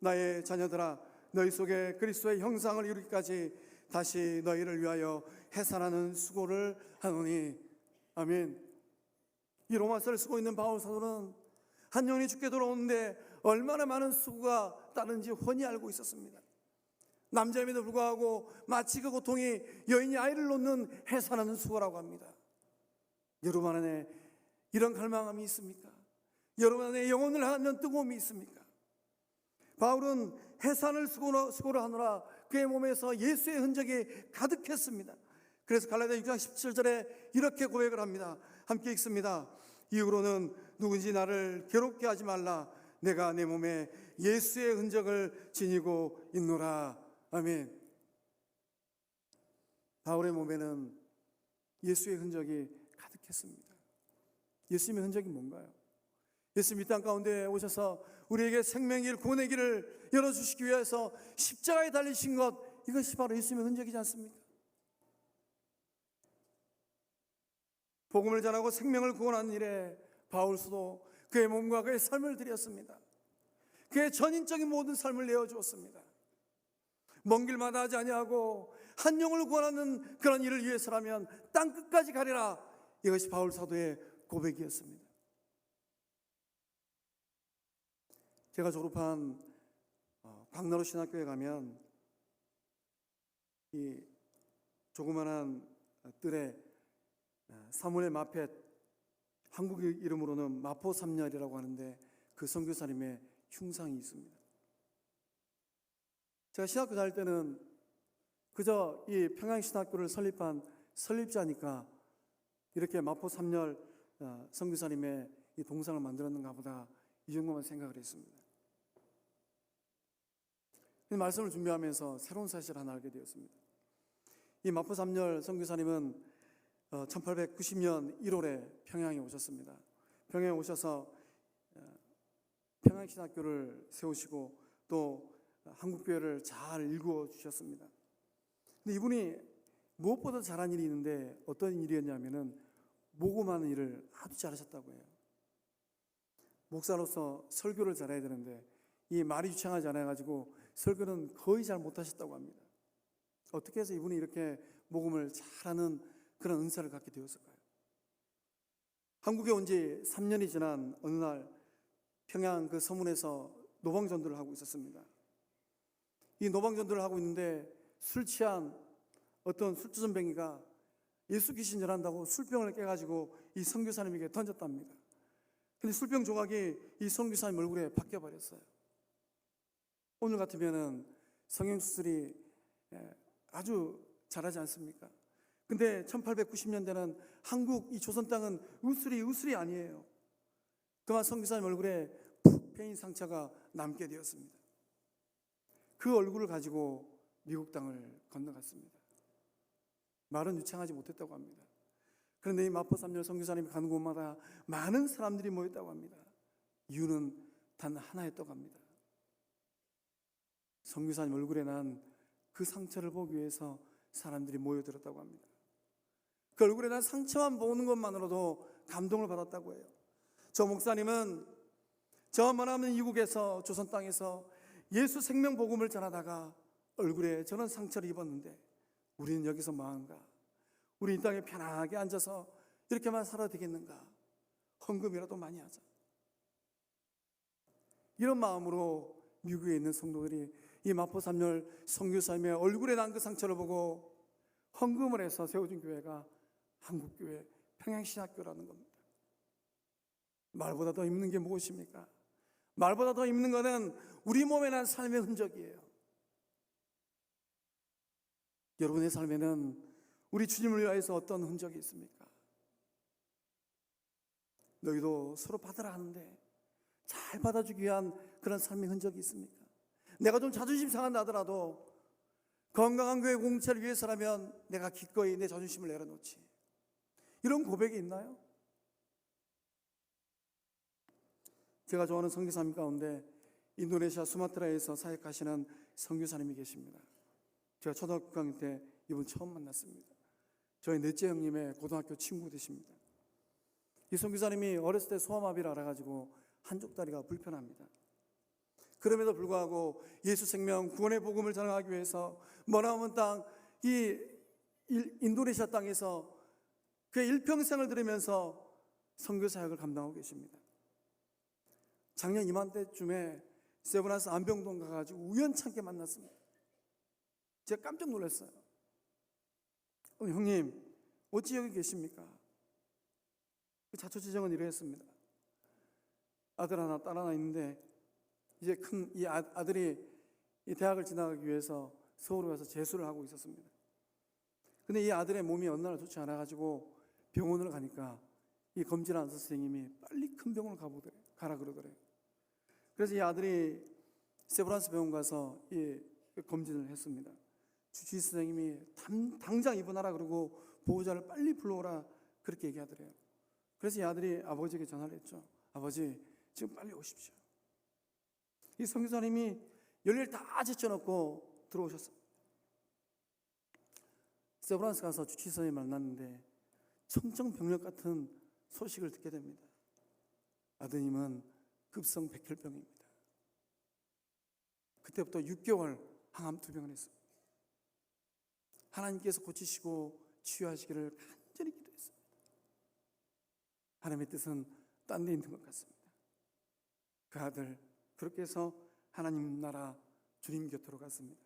나의 자녀들아, 너희 속에 그리스도의 형상을 이루기까지 다시 너희를 위하여 해산하는 수고를 하노니. 아멘. 이 로마서를 쓰고 있는 바울 사도는 한 영혼이 죽게 돌아오는데 얼마나 많은 수고가 따르는지 훤히 알고 있었습니다. 남자임에도 불구하고 마치 그 고통이 여인이 아이를 놓는 해산하는 수고라고 합니다. 여러분 안에 이런 갈망함이 있습니까? 여러분 안에 영혼을 향한 뜨거움이 있습니까? 바울은 해산을 수고를 하느라 그의 몸에서 예수의 흔적이 가득했습니다. 그래서 갈라디아 6장 17절에 이렇게 고백을 합니다. 함께 읽습니다. 이후로는 누군지 나를 괴롭게 하지 말라. 내가 내 몸에 예수의 흔적을 지니고 있노라. 아멘. 바울의 몸에는 예수의 흔적이 가득했습니다. 예수님의 흔적이 뭔가요? 예수님이 땅 가운데 오셔서 우리에게 생명의 길, 구원의 길을 열어주시기 위해서 십자가에 달리신 것, 이것이 바로 예수님의 흔적이지 않습니까? 복음을 전하고 생명을 구원하는 일에 바울수도 그의 몸과 그의 삶을 드렸습니다. 그의 전인적인 모든 삶을 내어주었습니다. 먼 길마다 하지 아니하고 한 영을 구원하는 그런 일을 위해서라면 땅 끝까지 가리라. 이것이 바울 사도의 고백이었습니다. 제가 졸업한 광나루 신학교에 가면 이 조그만한 뜰에 사무엘 마펫, 한국 이름으로는 마포삼렬이라고 하는데 그 선교사님의 흉상이 있습니다. 제가 신학교 다닐 때는 그저 이 평양신학교를 설립한 설립자니까 이렇게 마포삼렬 선교사님의 이 동상을 만들었는가 보다, 이 정도만 생각을 했습니다. 이 말씀을 준비하면서 새로운 사실을 하나 알게 되었습니다. 이 마포삼렬 선교사님은 1890년 1월에 평양에 오셨습니다. 평양에 오셔서 평양신학교를 세우시고 또 한국교회를 잘 일구어 주셨습니다. 근데 이분이 무엇보다 잘한 일이 있는데 어떤 일이었냐면은 모금하는 일을 아주 잘하셨다고 해요. 목사로서 설교를 잘해야 되는데 이 말이 유창하지 않아가지고 설교는 거의 잘 못하셨다고 합니다. 어떻게 해서 이분이 이렇게 모금을 잘하는 그런 은사를 갖게 되었을까요? 한국에 온 지 3년이 지난 어느 날 평양 그 서문에서 노방전도를 하고 있었습니다. 이 노방전도를 하고 있는데 술 취한 어떤 술주전뱅이가 예수 귀신 전한다고 술병을 깨가지고 이 선교사님에게 던졌답니다. 근데 술병 조각이 이 선교사님 얼굴에 박혀버렸어요. 오늘 같으면은 성형수술이 아주 잘하지 않습니까? 근데 1890년대는 한국 이 조선 땅은 우슬이 아니에요. 그만 선교사님 얼굴에 푹 패인 상처가 남게 되었습니다. 그 얼굴을 가지고 미국 땅을 건너갔습니다. 말은 유창하지 못했다고 합니다. 그런데 이 마포삼렬 선교사님이 가는 곳마다 많은 사람들이 모였다고 합니다. 이유는 단 하나였다고 합니다. 선교사님 얼굴에 난 그 상처를 보기 위해서 사람들이 모여들었다고 합니다. 그 얼굴에 난 상처만 보는 것만으로도 감동을 받았다고 해요. 저 목사님은 저 머나먼 이국에서, 조선 땅에서 예수 생명 복음을 전하다가 얼굴에 저런 상처를 입었는데 우리는 여기서 뭐한가? 우리 이 땅에 편하게 앉아서 이렇게만 살아도 되겠는가? 헌금이라도 많이 하자. 이런 마음으로 미국에 있는 성도들이 이 마포 3열 선교사님의 얼굴에 난 그 상처를 보고 헌금을 해서 세워준 교회가 한국교회 평양신학교라는 겁니다. 말보다 더 힘든 게 무엇입니까? 말보다 더 힘든 것은 우리 몸에 난 삶의 흔적이에요. 여러분의 삶에는 우리 주님을 위하여서 어떤 흔적이 있습니까? 너희도 서로 받으라 하는데 잘 받아주기 위한 그런 삶의 흔적이 있습니까? 내가 좀 자존심 상한다 하더라도 건강한 교회 공동체를 위해서라면 내가 기꺼이 내 자존심을 내려놓지. 이런 고백이 있나요? 제가 좋아하는 선교사님 가운데 인도네시아 수마트라에서 사역하시는 선교사님이 계십니다. 제가 초등학교 6학년 때 이분 처음 만났습니다. 저희 넷째 형님의 고등학교 친구 되십니다. 이 선교사님이 어렸을 때 소아마비를 알아가지고 한쪽 다리가 불편합니다. 그럼에도 불구하고 예수 생명 구원의 복음을 전하기 위해서 머나먼 땅, 이 인도네시아 땅에서 그의 일평생을 들으면서 선교 사역을 감당하고 계십니다. 작년 이맘때쯤에 세브란스 안병동 가가지고 우연찮게 만났습니다. 제가 깜짝 놀랐어요. 형님, 어찌 여기 계십니까? 자초지정은 이러했습니다. 아들 하나, 딸 하나 있는데 이제 큰 이 아들이 이 대학을 지나가기 위해서 서울에 와서 재수를 하고 있었습니다. 근데 이 아들의 몸이 어느 날 좋지 않아가지고 병원을 가니까 이 검진하는 선생님이 빨리 큰 병원을 가라 그러더래요. 그래서 이 아들이 세브란스 병원 가서 이 검진을 했습니다. 주치의 선생님이 당장 입원하라 그러고 보호자를 빨리 불러오라 그렇게 얘기하더래요. 그래서 이 아들이 아버지에게 전화를 했죠. 아버지, 지금 빨리 오십시오. 이 선교사님이 열일 다 제쳐놓고 들어오셨습니다. 세브란스 가서 주치의 선생님 만났는데 청정병력 같은 소식을 듣게 됩니다. 아드님은 급성 백혈병입니다. 그때부터 6개월 항암 투병을 했습니다. 하나님께서 고치시고 치유하시기를 간절히 기도했습니다. 하나님의 뜻은 딴 데 있는 것 같습니다. 그 아들 그렇게 해서 하나님 나라 주님 곁으로 갔습니다.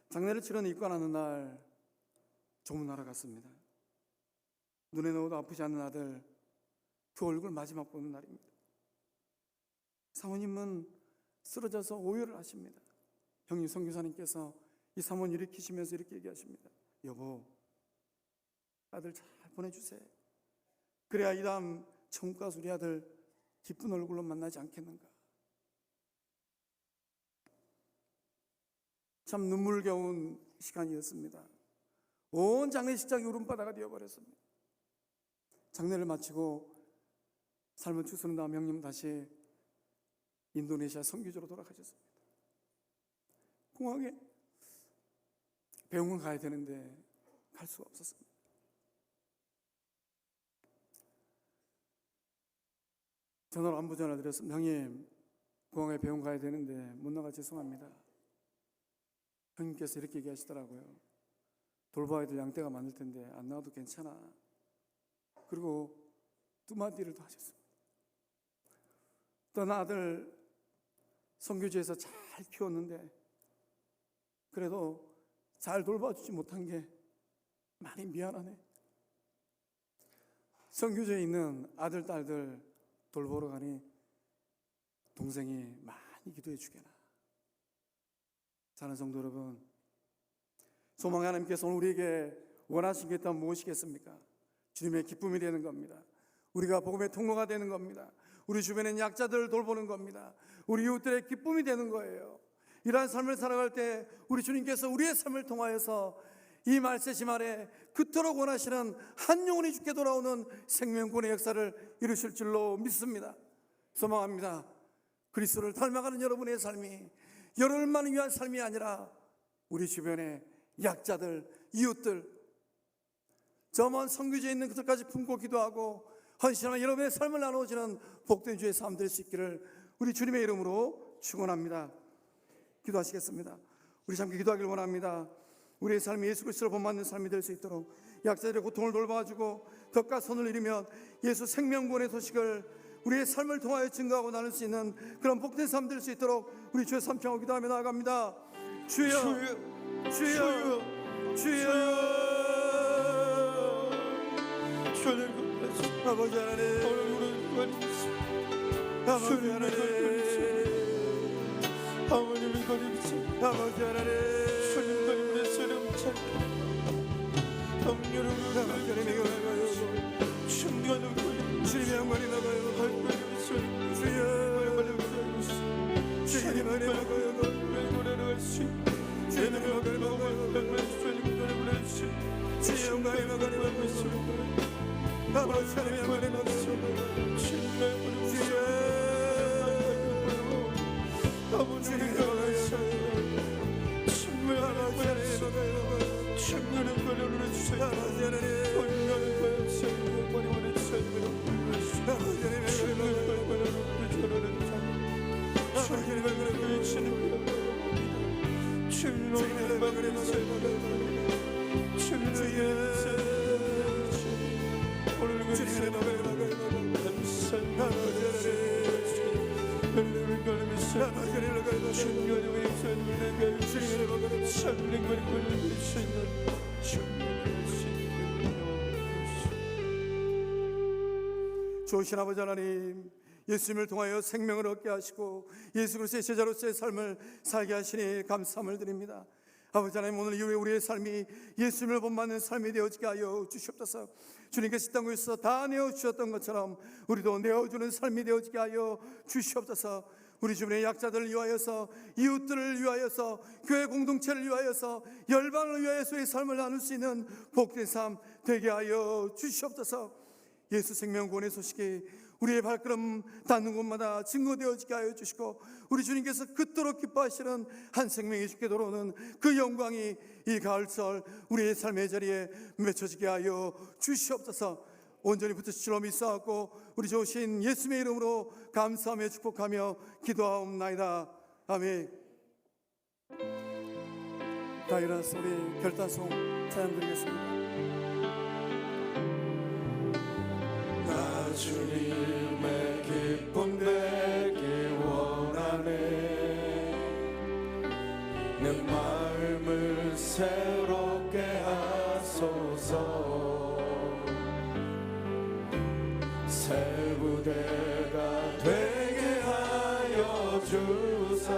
장례를 치러는 입관하는 날 조문하러 갔습니다. 눈에 넣어도 아프지 않는 아들, 그 얼굴 마지막 보는 날입니다. 사모님은 쓰러져서 오열을 하십니다. 형님 선교사님께서 이 사모님 일으키시면서 이렇게 얘기하십니다. 여보, 아들 잘 보내주세요. 그래야 이 다음 천국 가서 우리 아들 기쁜 얼굴로 만나지 않겠는가. 참 눈물겨운 시간이었습니다. 온 장례식장이 울음바다가 되어버렸습니다. 장례를 마치고 삶을 추스른 다음 형님 다시 인도네시아 선교지로 돌아가셨습니다. 공항에 병원 가야 되는데 갈 수가 없었습니다. 전화로 안부 전화 드렸습니다. 형님, 공항에 병원 가야 되는데 못 나가 죄송합니다. 형님께서 이렇게 얘기하시더라고요. 돌봐야 될 양떼가 많을 텐데 안 나와도 괜찮아. 그리고 두 마디를 더 하셨습니다. 떠난 아들 선교지에서 잘 키웠는데 그래도 잘 돌봐주지 못한 게 많이 미안하네. 선교지에 있는 아들, 딸들 돌보러 가니 동생이 많이 기도해 주게나. 사랑하는 성도 여러분, 소망의 하나님께서 오늘 우리에게 원하신 게 있다면 무엇이겠습니까? 주님의 기쁨이 되는 겁니다. 우리가 복음의 통로가 되는 겁니다. 우리 주변에 있는 약자들을 돌보는 겁니다. 우리 이웃들의 기쁨이 되는 거예요. 이러한 삶을 살아갈 때 우리 주님께서 우리의 삶을 통하여서 이 말세심 아래 그토록 원하시는 한 영혼이 주께 돌아오는 생명권의 역사를 이루실 줄로 믿습니다. 소망합니다. 그리스도를 닮아가는 여러분의 삶이 여러분만을 위한 삶이 아니라 우리 주변의 약자들, 이웃들, 저 먼 선교지에 있는 그들까지 품고 기도하고 헌신하는 여러분의 삶을 나누어지는 복된 주의 삶 될 수 있기를 우리 주님의 이름으로 축원합니다. 기도하시겠습니다. 우리 함께 기도하기를 원합니다. 우리의 삶이 예수 그리스도를 본받는 삶이 될 수 있도록 약자들의 고통을 돌봐주고 덕과 손을 이루면 예수 생명구원의 소식을 우리의 삶을 통하여 증거하고 나눌 수 있는 그런 복된 삶 될 수 있도록 우리 주의 삼창하고 기도하며 나아갑니다. 주여, 주여, 주여, 아버지 하나님, 아버지 하나님, 아버지 하나님, 주님의 영광이 나가요. 주여, 주님의 영광이 나가요. 주님의 영광이 나가요. 주의 영광이 나가요. 아버지 하나님의 영광이 나가요. 주여, 아버지 하나님의 영광이 좋으신 아버지 하나님, 예수님을 통하여 생명을 얻게 하시고 예수 그리스도의 제자로서의 삶을 살게 하시니 감사함을 드립니다. 아버지 하나님, 오늘 이후에 우리의 삶이 예수님을 본받는 삶이 되어지게 하여 주시옵소서. 주님께서 이 땅에서 다 내어주셨던 것처럼 우리도 내어주는 삶이 되어지게 하여 주시옵소서. 우리 주변의 약자들을 위하여서, 이웃들을 위하여서, 교회 공동체를 위하여서, 열방을 위하여서의 삶을 나눌 수 있는 복된 삶 되게 하여 주시옵소서. 예수 생명구원의 소식이 우리의 발걸음 닿는 곳마다 증거되어지게 하여 주시고 우리 주님께서 그토록 기뻐하시는 한 생명이 주께 돌아오는 그 영광이 이 가을철 우리의 삶의 자리에 맺혀지게 하여 주시옵소서. 온전히 붙으시리로 믿사옵고 우리 좋으신 예수님의 이름으로 감사하며 축복하며 기도하옵나이다. 아멘. 다 일어나서 우리 결단송 찬양드리겠습니다. 나 주님의 기쁨 되기 원하네. 내 마음을 새롭게 하소서. 새 부대가 되게 하여 주사.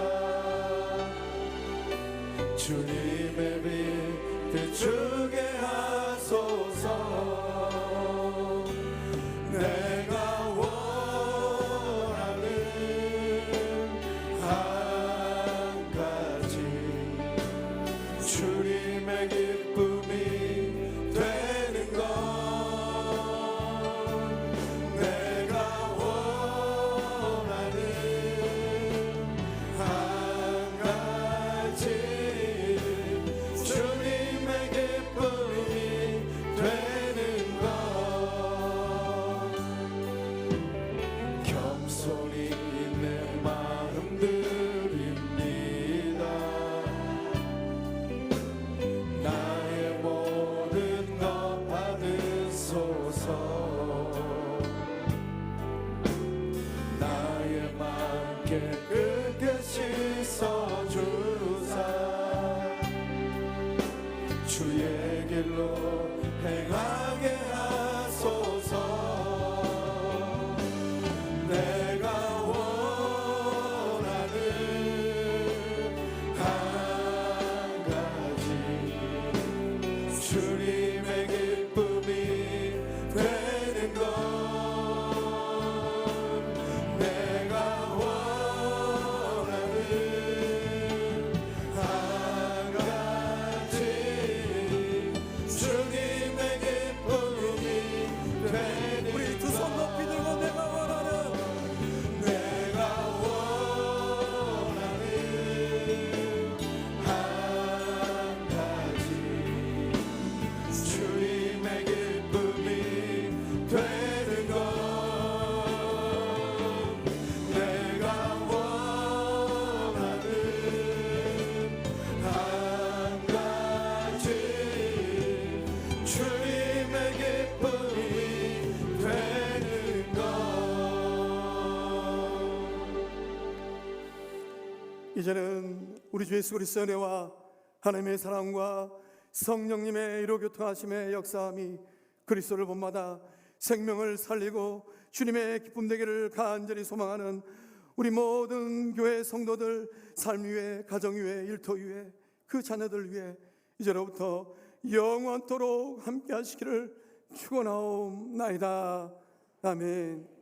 주님의 빛 비추게 하소서. 내가 원하는 한 가지 주님의 기쁨이 되는 것. 내가 원하는 한 가지 주님의 기쁨이 되는 것. 겸손히 내 마음 드립니다. 나의 모든 것 받으소서. 나의 맘 깨끗게 씻어주사. 주의 길로 행하게 하소서. 내가 원하는 한 가지 주님의 기쁨이 되는 것. 내가 원하는 한 가지 주님의 우리 주 예수 그리스도의 은혜와 하나님의 사랑과 성령님의 이로 교통하심의 역사함이 그리스도를 본받아 생명을 살리고 주님의 기쁨 되기를 간절히 소망하는 우리 모든 교회 성도들 삶 위에, 가정 위에, 일터 위에, 그 자녀들 위에 이제로부터 영원토록 함께 하시기를 축원하옵나이다. 아멘.